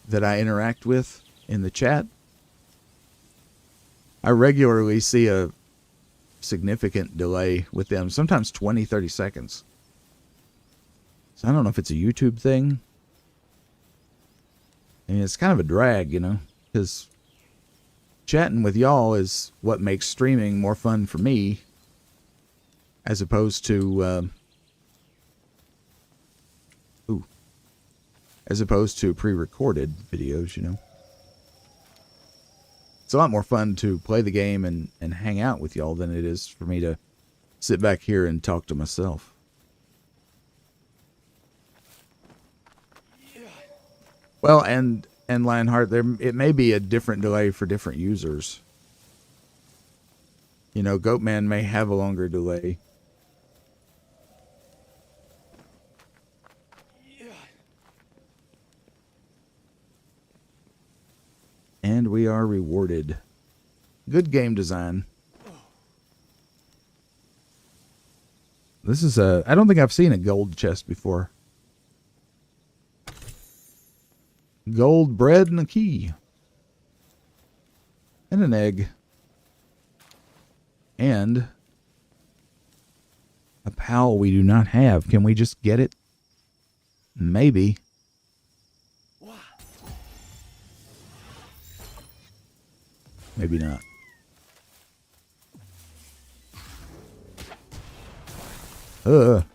that I interact with in the chat, I regularly see a significant delay with them, sometimes 20, 30 seconds. So I don't know if it's a YouTube thing. I mean, it's kind of a drag, you know, because chatting with y'all is what makes streaming more fun for me, as opposed to pre-recorded videos, you know. It's a lot more fun to play the game and hang out with y'all than it is for me to sit back here and talk to myself. Well, and Lionheart, it may be a different delay for different users. You know, Goatman may have a longer delay. And we are rewarded. Good game design. This is I don't think I've seen a gold chest before. Gold bread and a key. And an egg. And a pal we do not have. Can we just get it? Maybe. Maybe not. Oh,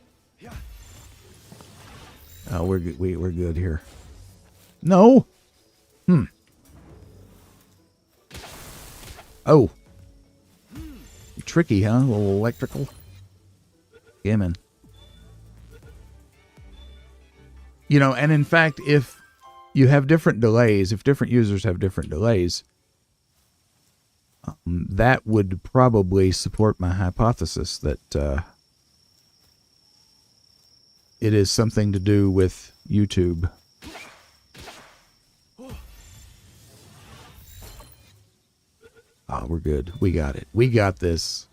we're good. We're good here. No. Oh. Tricky, huh? A little electrical. Yeah, man. You know, and in fact, if you have different delays, if different users have different delays, that would probably support my hypothesis that it is something to do with YouTube. Oh, we're good. We got it. We got this.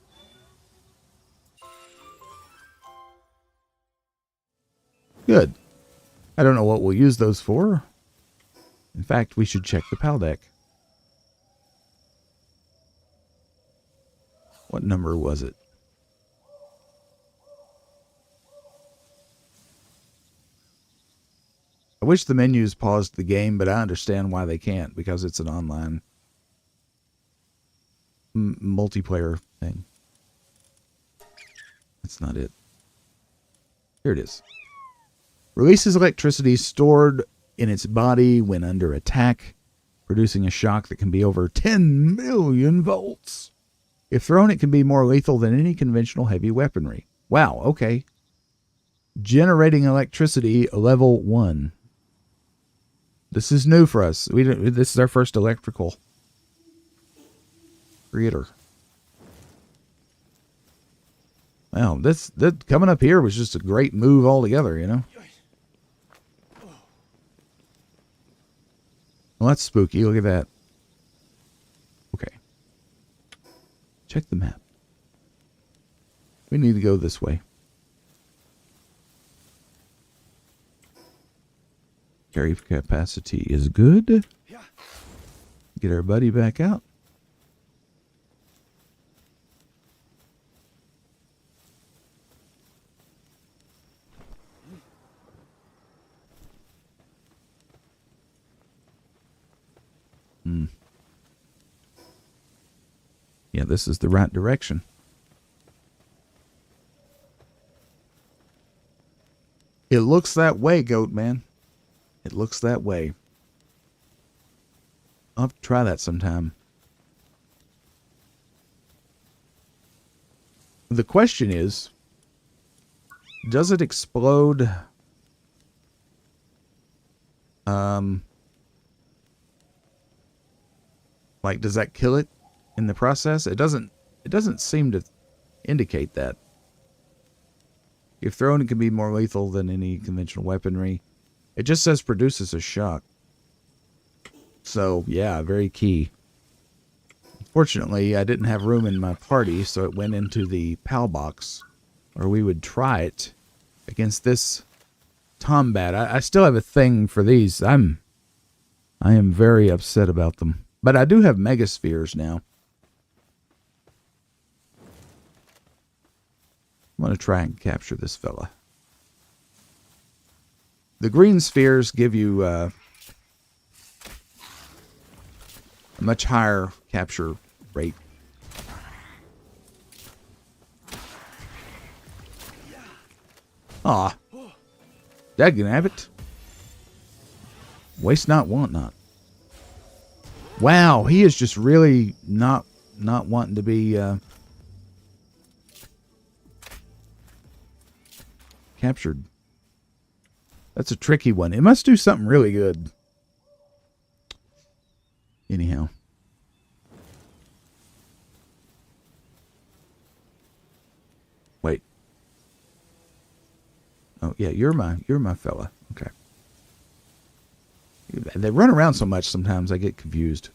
Good. I don't know what we'll use those for. In fact, we should check the PAL deck. What number was it? I wish the menus paused the game, but I understand why they can't, because it's an online multiplayer thing. That's not it. Here it is. Releases electricity stored in its body when under attack, producing a shock that can be over 10 million volts. If thrown, it can be more lethal than any conventional heavy weaponry. Wow, okay. Generating electricity, level 1. This is new for us. This is our first electrical creator. Wow, this coming up here was just a great move altogether, you know? Well, that's spooky. Look at that. Okay. Check the map. We need to go this way. Carry capacity is good. Get our buddy back out. Yeah, this is the right direction. It looks that way, Goat Man. It looks that way. I'll have to try that sometime. The question is, does it explode? Like, does that kill it in the process? It doesn't seem to indicate that. If thrown, it can be more lethal than any conventional weaponry. It just says produces a shock. So, yeah, very key. Fortunately, I didn't have room in my party, so it went into the PAL box, or we would try it against this Tombat. I still have a thing for these. I am very upset about them. But I do have Megaspheres now. I'm going to try and capture this fella. The green spheres give you a much higher capture rate. Aw. Dagnabbit. Waste not, want not. Wow, he is just really not wanting to be captured. That's a tricky one. It must do something really good. Anyhow. Wait. Oh yeah, you're my fella. Okay. They run around so much sometimes I get confused.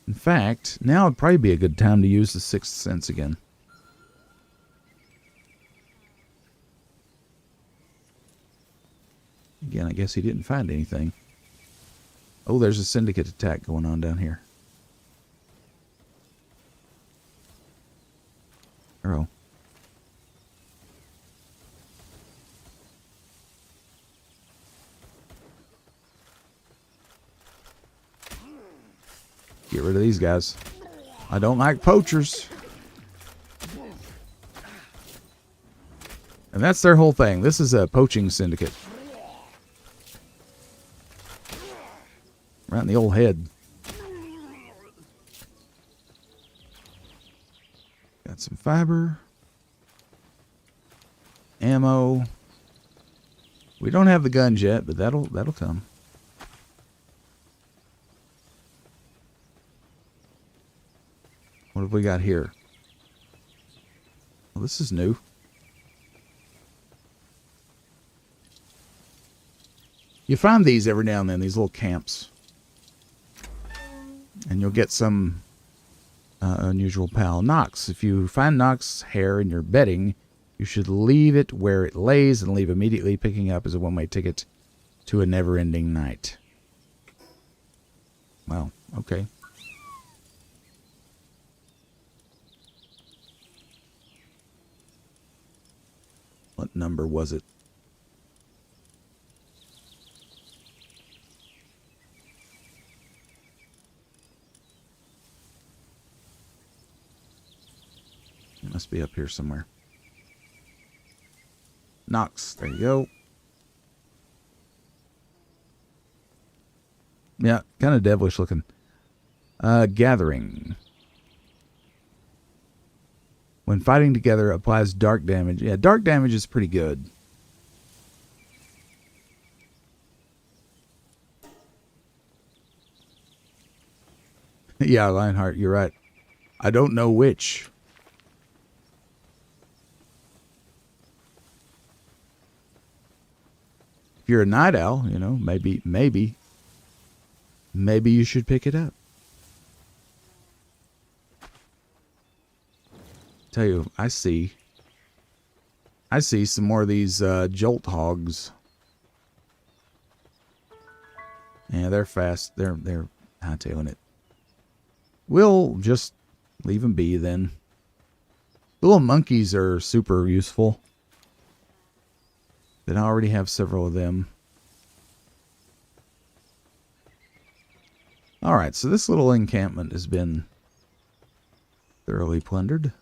In fact, now would probably be a good time to use the Sixth Sense again. Again, I guess he didn't find anything. Oh, there's a syndicate attack going on down here. Arrow. Get rid of these guys. I don't like poachers. And that's their whole thing. This is a poaching syndicate. Right in the old head. Got some fiber. Ammo. We don't have the guns yet, but that'll come. What have we got here? Well, this is new. You find these every now and then, these little camps. And you'll get some unusual PAL. Nox. If you find Nox hair in your bedding, You should leave it where it lays and leave immediately. Picking up is a one-way ticket to a never-ending night. Wow, okay. What number was it? It must be up here somewhere. Knox, there you go. Yeah, kind of devilish looking. Gathering. When fighting together, applies dark damage. Yeah, dark damage is pretty good. Yeah, Lionheart, you're right. I don't know which. If you're a night owl, you know, maybe you should pick it up. Tell you, I see some more of these jolt hogs. Yeah, they're fast. They're hightailing it. We'll just leave them be then. The little monkeys are super useful. Then I already have several of them. Alright, so this little encampment has been thoroughly plundered.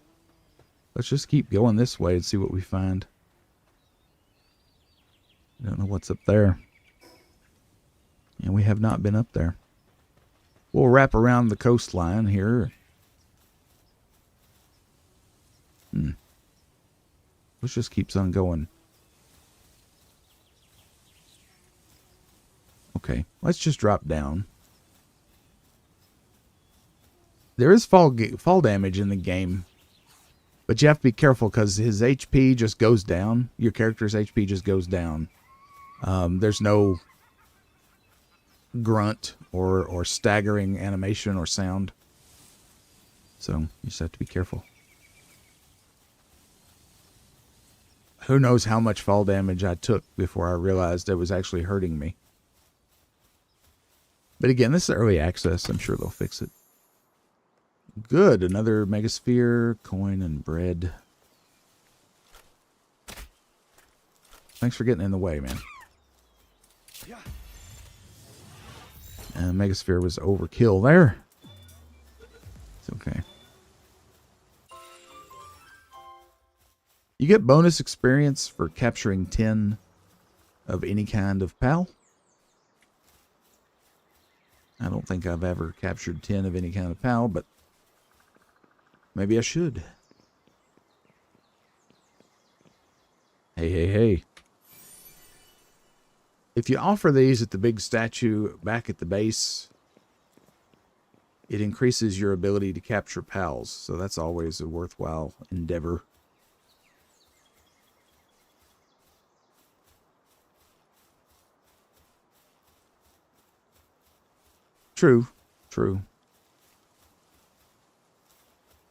Let's just keep going this way and see what we find. I don't know what's up there. And we have not been up there. We'll wrap around the coastline here. Let's just keep on going. Okay, let's just drop down. There is fall damage in the game, but you have to be careful because his HP just goes down. Your character's HP just goes down. There's no grunt or staggering animation or sound. So you just have to be careful. Who knows how much fall damage I took before I realized it was actually hurting me. But again, this is early access. I'm sure they'll fix it. Good. Another megasphere, coin, and bread. Thanks for getting in the way, man. And megasphere was overkill there. It's okay. You get bonus experience for capturing 10 of any kind of PAL. I don't think I've ever captured 10 of any kind of PAL, but maybe I should. Hey. If you offer these at the big statue back at the base, it increases your ability to capture PALs. So that's always a worthwhile endeavor. True.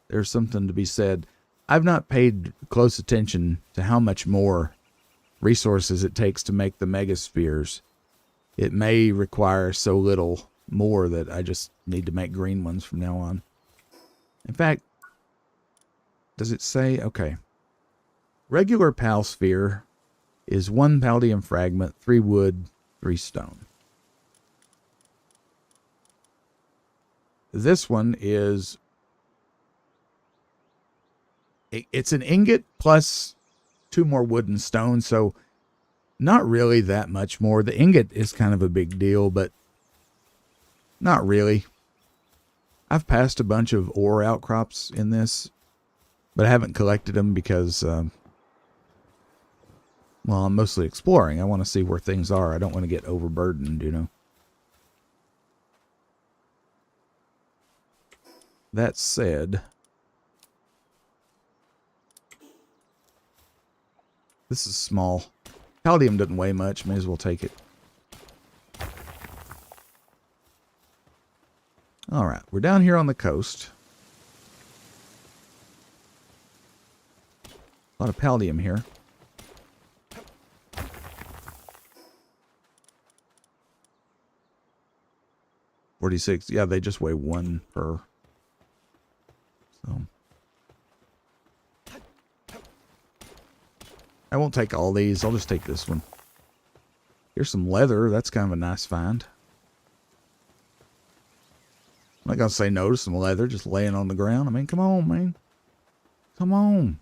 There's something to be said. I've not paid close attention to how much more resources it takes to make the megaspheres. It may require so little more that I just need to make green ones from now on. In fact, does it say? Okay. Regular PAL sphere is 1 palladium fragment, 3 wood, 3 stone. This one is, it's an ingot plus 2 more wood and stone, so not really that much more. The ingot is kind of a big deal, but not really. I've passed a bunch of ore outcrops in this, but I haven't collected them because, well, I'm mostly exploring. I want to see where things are. I don't want to get overburdened, you know. That said, this is small. Palladium doesn't weigh much. May as well take it. All right, we're down here on the coast. A lot of palladium here. 46. Yeah, they just weigh 1 per. So I won't take all these. I'll just take this one. Here's some leather. That's kind of a nice find. I'm not going to say no to some leather just laying on the ground. I mean, come on, man. Come on.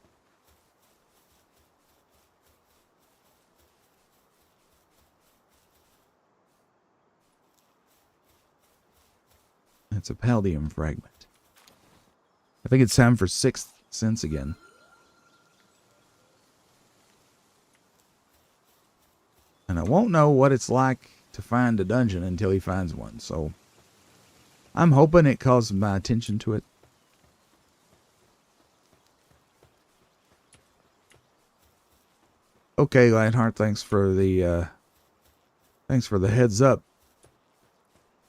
That's a palladium fragment. I think it's time for 6th sense again. And I won't know what it's like to find a dungeon until he finds one. So I'm hoping it calls my attention to it. Okay, Lionheart, thanks for the heads up.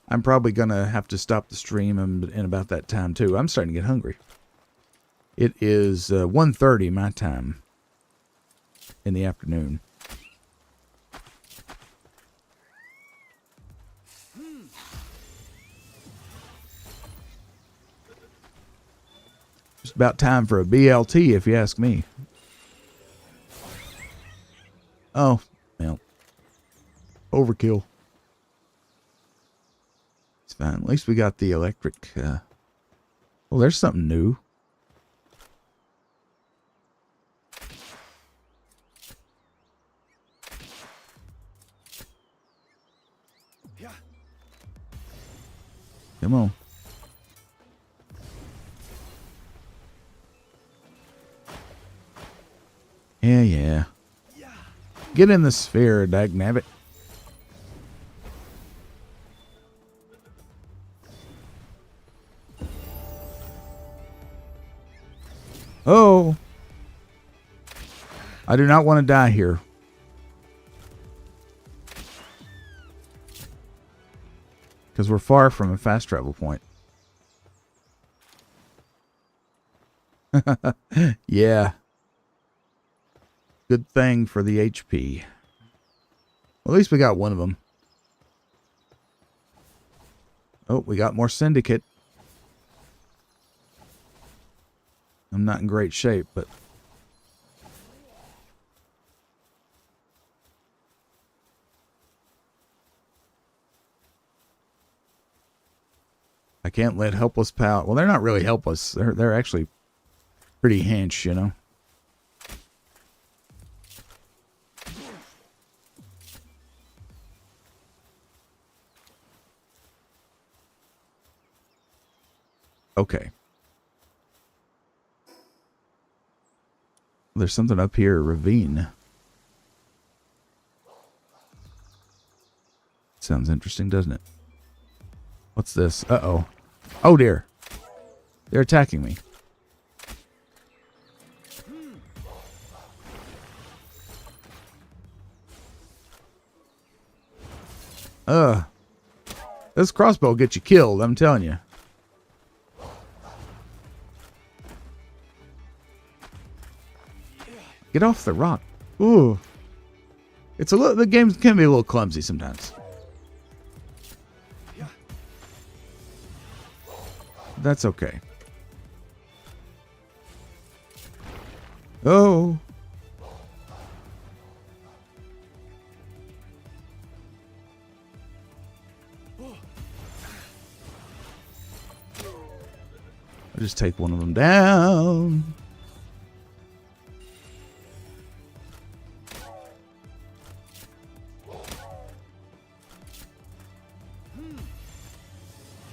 I'm probably going to have to stop the stream in about that time, too. I'm starting to get hungry. It is 1:30 my time in the afternoon. It's about time for a BLT, if you ask me. Oh, well. Overkill. It's fine. At least we got the electric. Well, there's something new. Come on. Yeah. Get in the sphere, dagnabbit. Oh. I do not want to die here. Because we're far from a fast travel point. Yeah. Good thing for the HP. Well, at least we got one of them. Oh, we got more Syndicate. I'm not in great shape, but... I can't let helpless pal... Well, they're not really helpless. They're actually pretty hench, you know. Okay. There's something up here, ravine. Sounds interesting, doesn't it? What's this? Uh-oh. Oh, dear. They're attacking me. This crossbow will get you killed, I'm telling you. Get off the rock. Ooh. It's a little, the game can be a little clumsy sometimes. That's okay. Oh. I'll just take one of them down.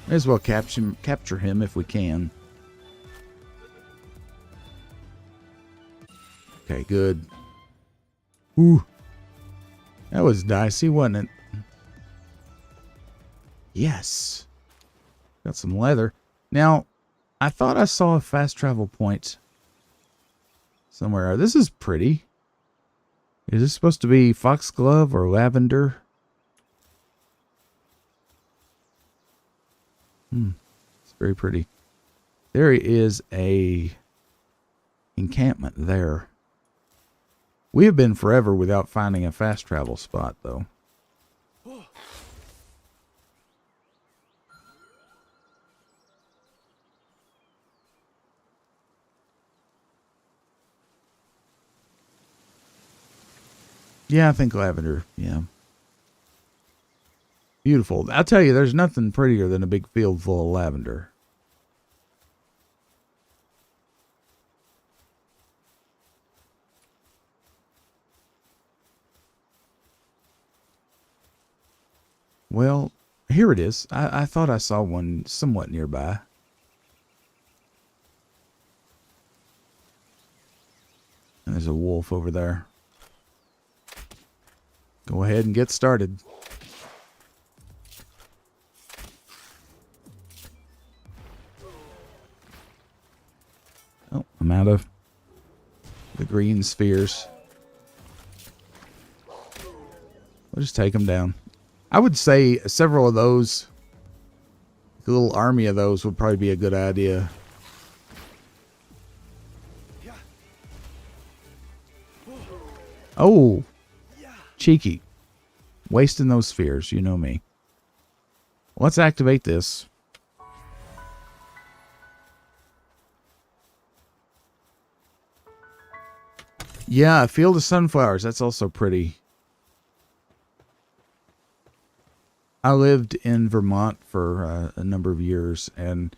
May as well capture him if we can. Okay, good. Ooh. That was dicey, wasn't it? Yes. Got some leather. Now, I thought I saw a fast travel point somewhere. This is pretty. Is this supposed to be foxglove or lavender? It's very pretty. There is a encampment there. We have been forever without finding a fast travel spot, though. Yeah, I think lavender. Yeah. Beautiful. I'll tell you, there's nothing prettier than a big field full of lavender. Well, here it is. I thought I saw one somewhat nearby. And there's a wolf over there. Go ahead and get started. Oh, I'm out of the green spheres. We'll just take them down. I would say several of those, a little army of those would probably be a good idea. Oh, cheeky. Wasting those spheres, you know me. Let's activate this. Yeah, a field of sunflowers. That's also pretty. I lived in Vermont for a number of years, and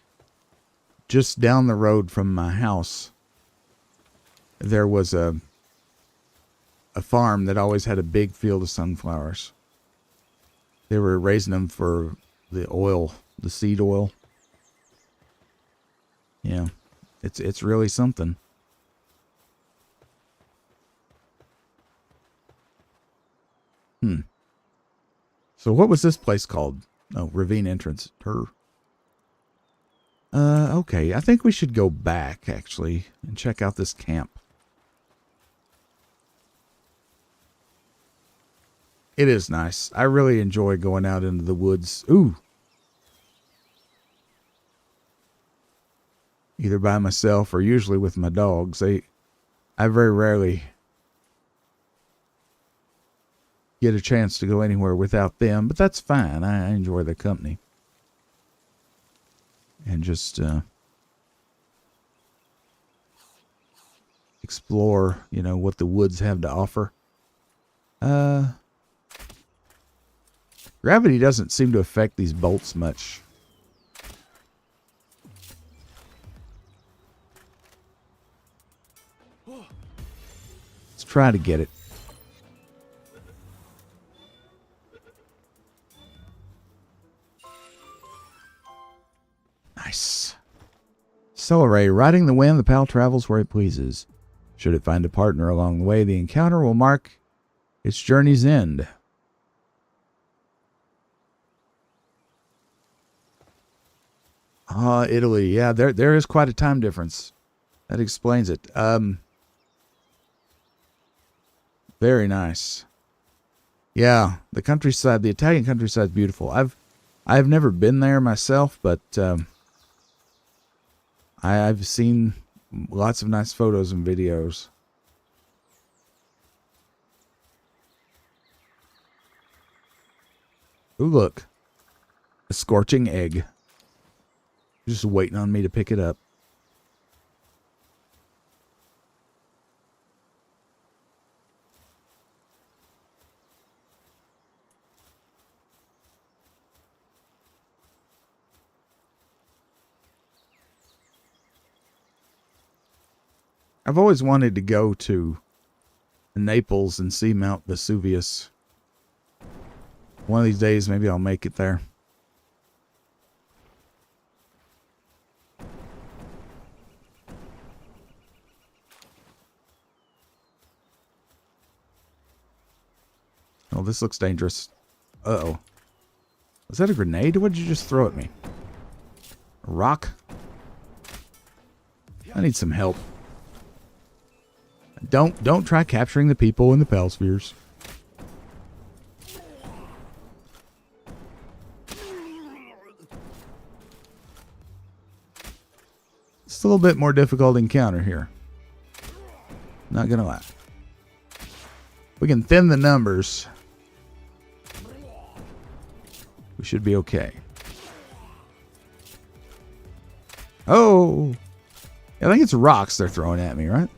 just down the road from my house, there was a farm that always had a big field of sunflowers. They were raising them for the oil, the seed oil. Yeah, it's really something. So what was this place called? Oh, Ravine Entrance. Okay. I think we should go back, actually, and check out this camp. It is nice. I really enjoy going out into the woods. Ooh. Either by myself or usually with my dogs. I very rarely get a chance to go anywhere without them, but that's fine. I enjoy their company. And just explore, you know, what the woods have to offer. Gravity doesn't seem to affect these bolts much. Let's try to get it. Nice. Celery, riding the wind, the pal travels where it pleases. Should it find a partner along the way, the encounter will mark its journey's end. Italy. Yeah, there is quite a time difference. That explains it. Very nice. Yeah, the countryside, the Italian countryside is beautiful. I've never been there myself, but I've seen lots of nice photos and videos. Ooh, look. A scorching egg. Just waiting on me to pick it up. I've always wanted to go to Naples and see Mount Vesuvius. One of these days, maybe I'll make it there. Oh, this looks dangerous. Uh-oh. Was that a grenade? What did you just throw at me? A rock? I need some help. Don't try capturing the people in the Pal spheres. It's a little bit more difficult encounter here. Not gonna lie. we can thin the numbers, we should be okay. Oh, I think it's rocks they're throwing at me, right?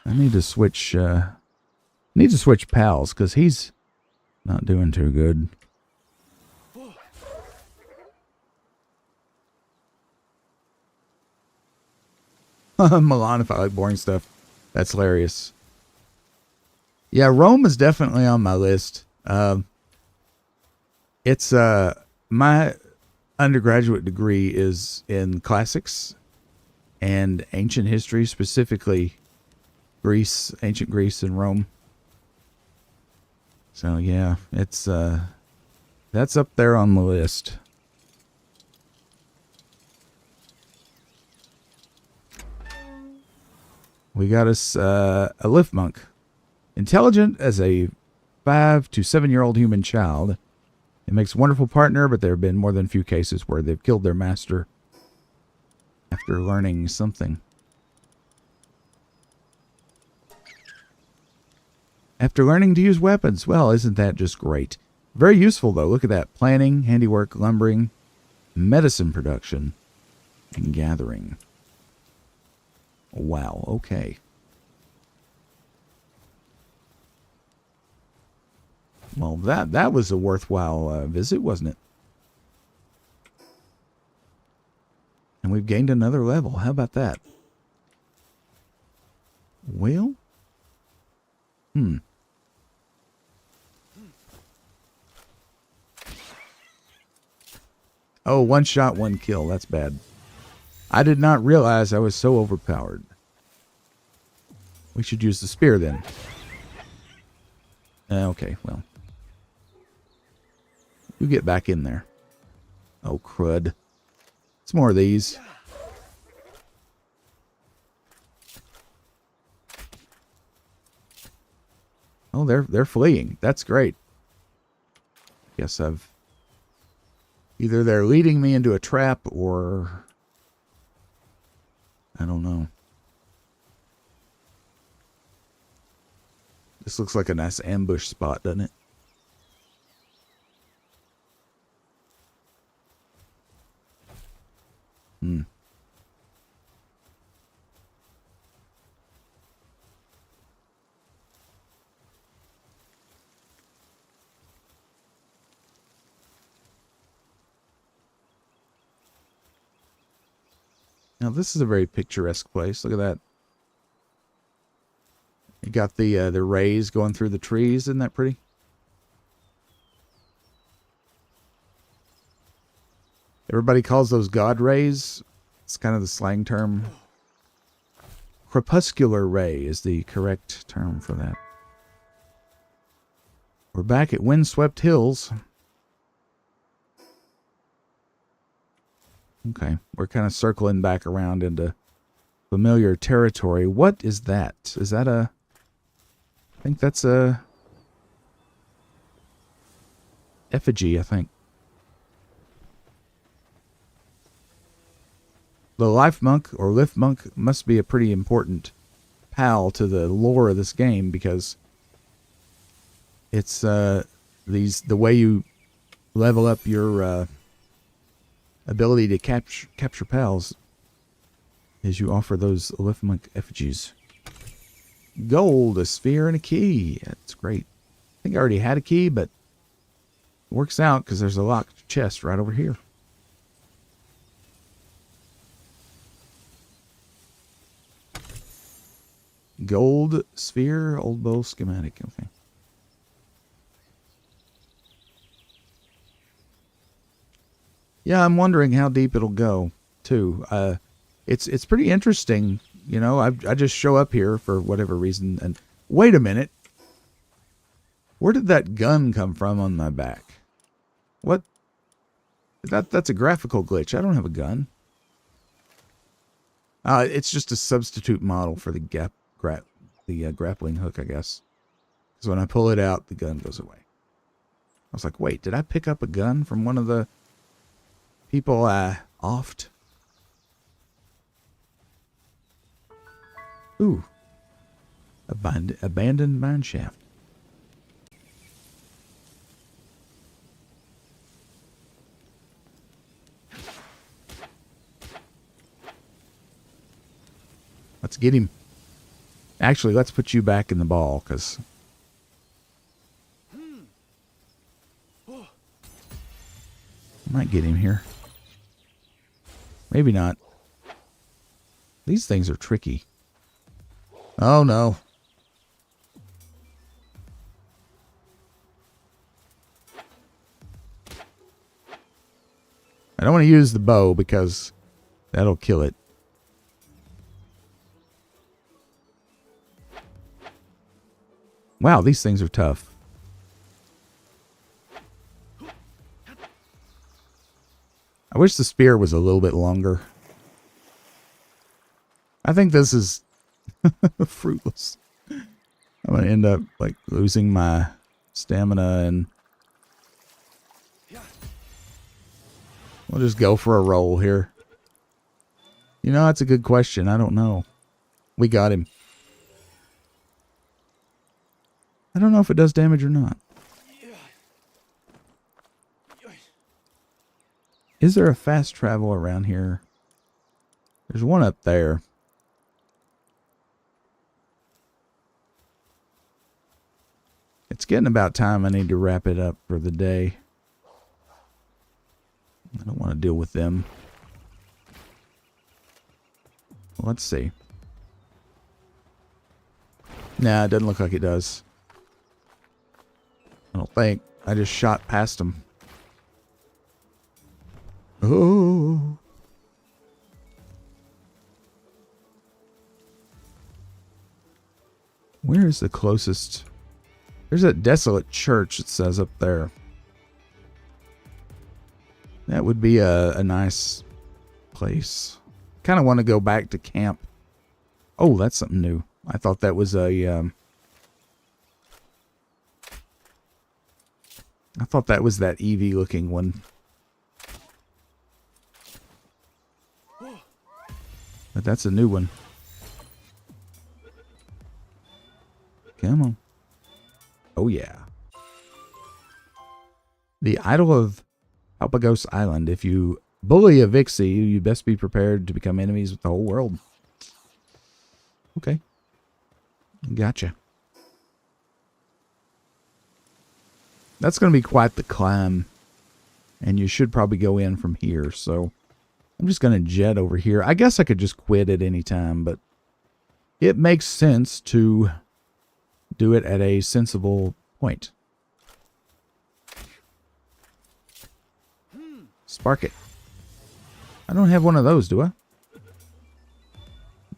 I need to switch pals because he's not doing too good. Milan, if I like boring stuff. That's hilarious. Yeah, Rome is definitely on my list. It's my undergraduate degree is in classics and ancient history, specifically Greece, ancient Greece and Rome. So yeah, it's that's up there on the list. We got us a lift monk. Intelligent as a 5 to 7 year old human child. It makes a wonderful partner, but there have been more than a few cases where they've killed their master after learning something. After learning to use weapons. Well, isn't that just great? Very useful, though. Look at that. Planning, handiwork, lumbering, medicine production, and gathering. Wow, okay. Well, that was a worthwhile visit, wasn't it? And we've gained another level. How about that? Well? Oh, one shot, one kill. That's bad. I did not realize I was so overpowered. We should use the spear then. Okay, well. You get back in there. Oh, crud. It's more of these. Oh, they're fleeing. That's great. Guess either they're leading me into a trap or I don't know. This looks like a nice ambush spot, doesn't it? Now this is a very picturesque place. Look at that. You got the rays going through the trees. Isn't that pretty? Everybody calls those god rays. It's kind of the slang term. Crepuscular ray is the correct term for that. We're back at Windswept Hills. Okay, we're kind of circling back around into familiar territory. What is that? Is that a... I think that's a... effigy, I think. The life monk or lift monk must be a pretty important pal to the lore of this game because it's the way you level up your ability to capture pals is you offer those lift monk effigies. Gold, a sphere, and a key. That's great. I think I already had a key, but it works out because there's a locked chest right over here. Gold, sphere, old bow, schematic. Okay. Yeah, I'm wondering how deep it'll go, too. It's pretty interesting. You know, I just show up here for whatever reason, and wait a minute. Where did that gun come from on my back? What? That's a graphical glitch. I don't have a gun. It's just a substitute model for the grappling hook, I guess. Because when I pull it out, the gun goes away. I was like, wait, did I pick up a gun from one of the people oft. Ooh. Abandoned mine shaft. Let's get him. Actually, let's put you back in the ball, because might get him here. Maybe not. These things are tricky. Oh, no. I don't want to use the bow because that'll kill it. Wow, these things are tough. I wish the spear was a little bit longer. I think this is fruitless. I'm going to end up like losing my stamina, and we'll just go for a roll here. You know, that's a good question. I don't know. We got him. I don't know if it does damage or not. Is there a fast travel around here? There's one up there. It's getting about time I need to wrap it up for the day. I don't want to deal with them. Let's see. Nah, it doesn't look like it does. I don't think. I just shot past him. Oh. Where is the closest? There's that desolate church, it says up there. That would be a nice place. Kind of want to go back to camp. Oh, that's something new. I thought that was a... I thought that was that Eevee looking one. But that's a new one. Come on. Oh yeah. The Idol of Palpagos Island. If you bully a Vixie, you best be prepared to become enemies with the whole world. Okay. Gotcha. That's going to be quite the climb. And you should probably go in from here. So I'm just going to jet over here. I guess I could just quit at any time, but it makes sense to do it at a sensible point. Spark it. I don't have one of those, do I?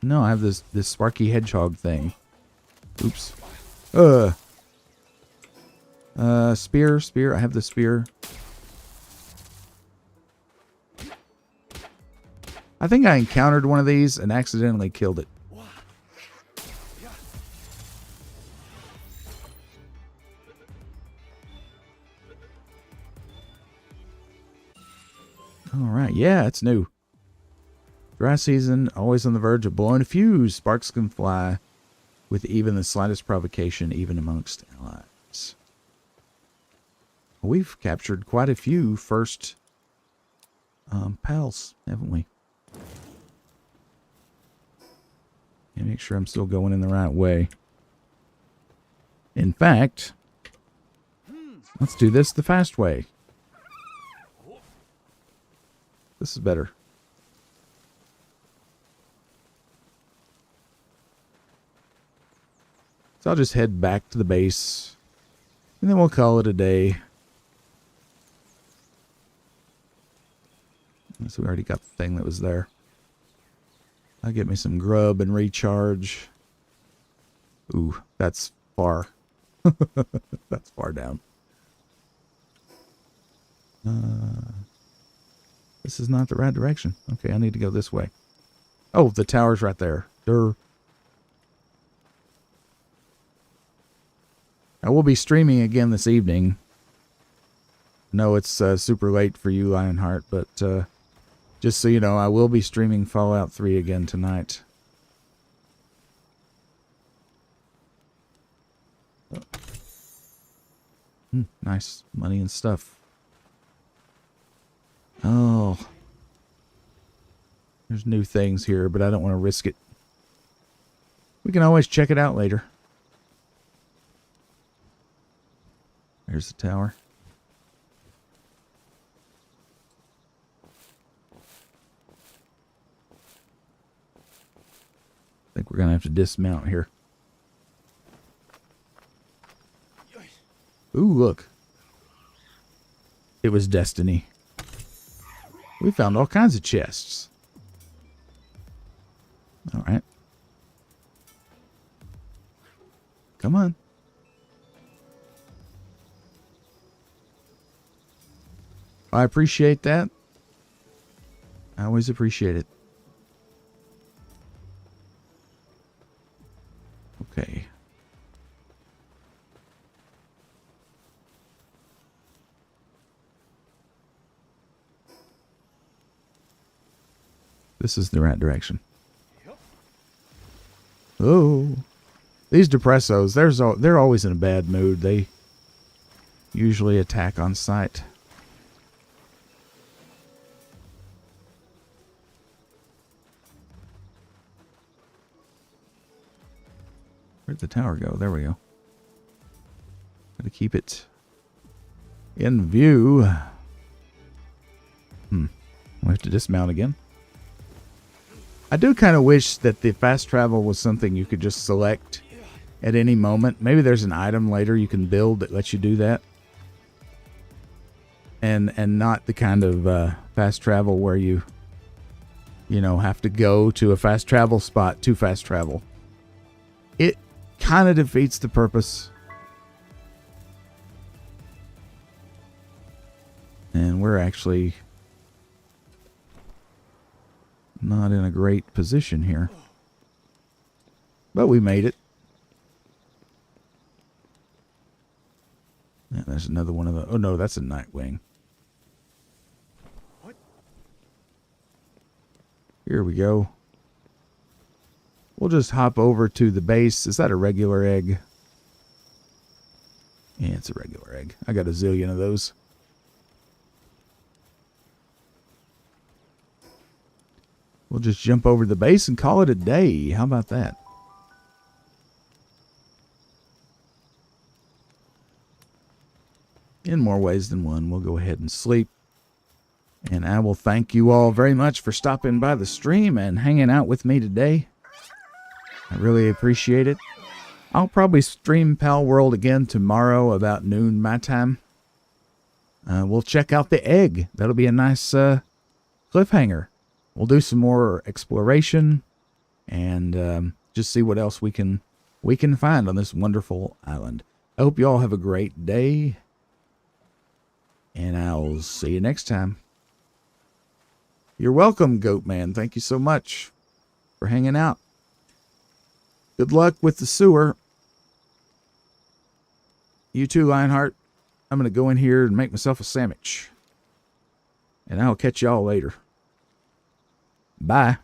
No, I have this Sparky Hedgehog thing. Oops. Spear. I have the spear. I think I encountered one of these and accidentally killed it. Alright, yeah, it's new. Dry season, always on the verge of blowing a fuse. Sparks can fly with even the slightest provocation, even amongst allies. We've captured quite a few first pals, haven't we? Yeah, make sure I'm still going in the right way. In fact, let's do this the fast way. This is better. So I'll just head back to the base, and then we'll call it a day. So we already got the thing that was there. I'll get me some grub and recharge. Ooh, that's far. That's far down. This is not the right direction. Okay, I need to go this way. Oh, the tower's right there. Durr. I will be streaming again this evening. know it's super late for you, Lionheart, but just so you know, I will be streaming Fallout 3 again tonight. Nice money and stuff. Oh. There's new things here, but I don't want to risk it. We can always check it out later. There's the tower. I think we're going to have to dismount here. Ooh, look. It was destiny. We found all kinds of chests. All right. Come on. I appreciate that. I always appreciate it. Okay. This is the right direction. Oh. These depressos, they're always in a bad mood. They usually attack on sight. Where'd the tower go? There we go. Gotta keep it in view. We have to dismount again. I do kind of wish that the fast travel was something you could just select at any moment. Maybe there's an item later you can build that lets you do that. And not the kind of fast travel where you know, have to go to a fast travel spot to fast travel. It kind of defeats the purpose. And we're actually not in a great position here. But we made it. Yeah, there's another one of the... Oh, no, that's a Nightwing. What? Here we go. We'll just hop over to the base. Is that a regular egg? Yeah, it's a regular egg. I got a zillion of those. We'll just jump over to the base and call it a day. How about that? In more ways than one, we'll go ahead and sleep. And I will thank you all very much for stopping by the stream and hanging out with me today. I really appreciate it. I'll probably stream Palworld again tomorrow about noon my time. We'll check out the egg. That'll be a nice cliffhanger. We'll do some more exploration and just see what else we can find on this wonderful island. I hope you all have a great day. And I'll see you next time. You're welcome, Goat Man. Thank you so much for hanging out. Good luck with the sewer. You too, Lionheart. I'm going to go in here and make myself a sandwich. And I'll catch y'all later. Bye.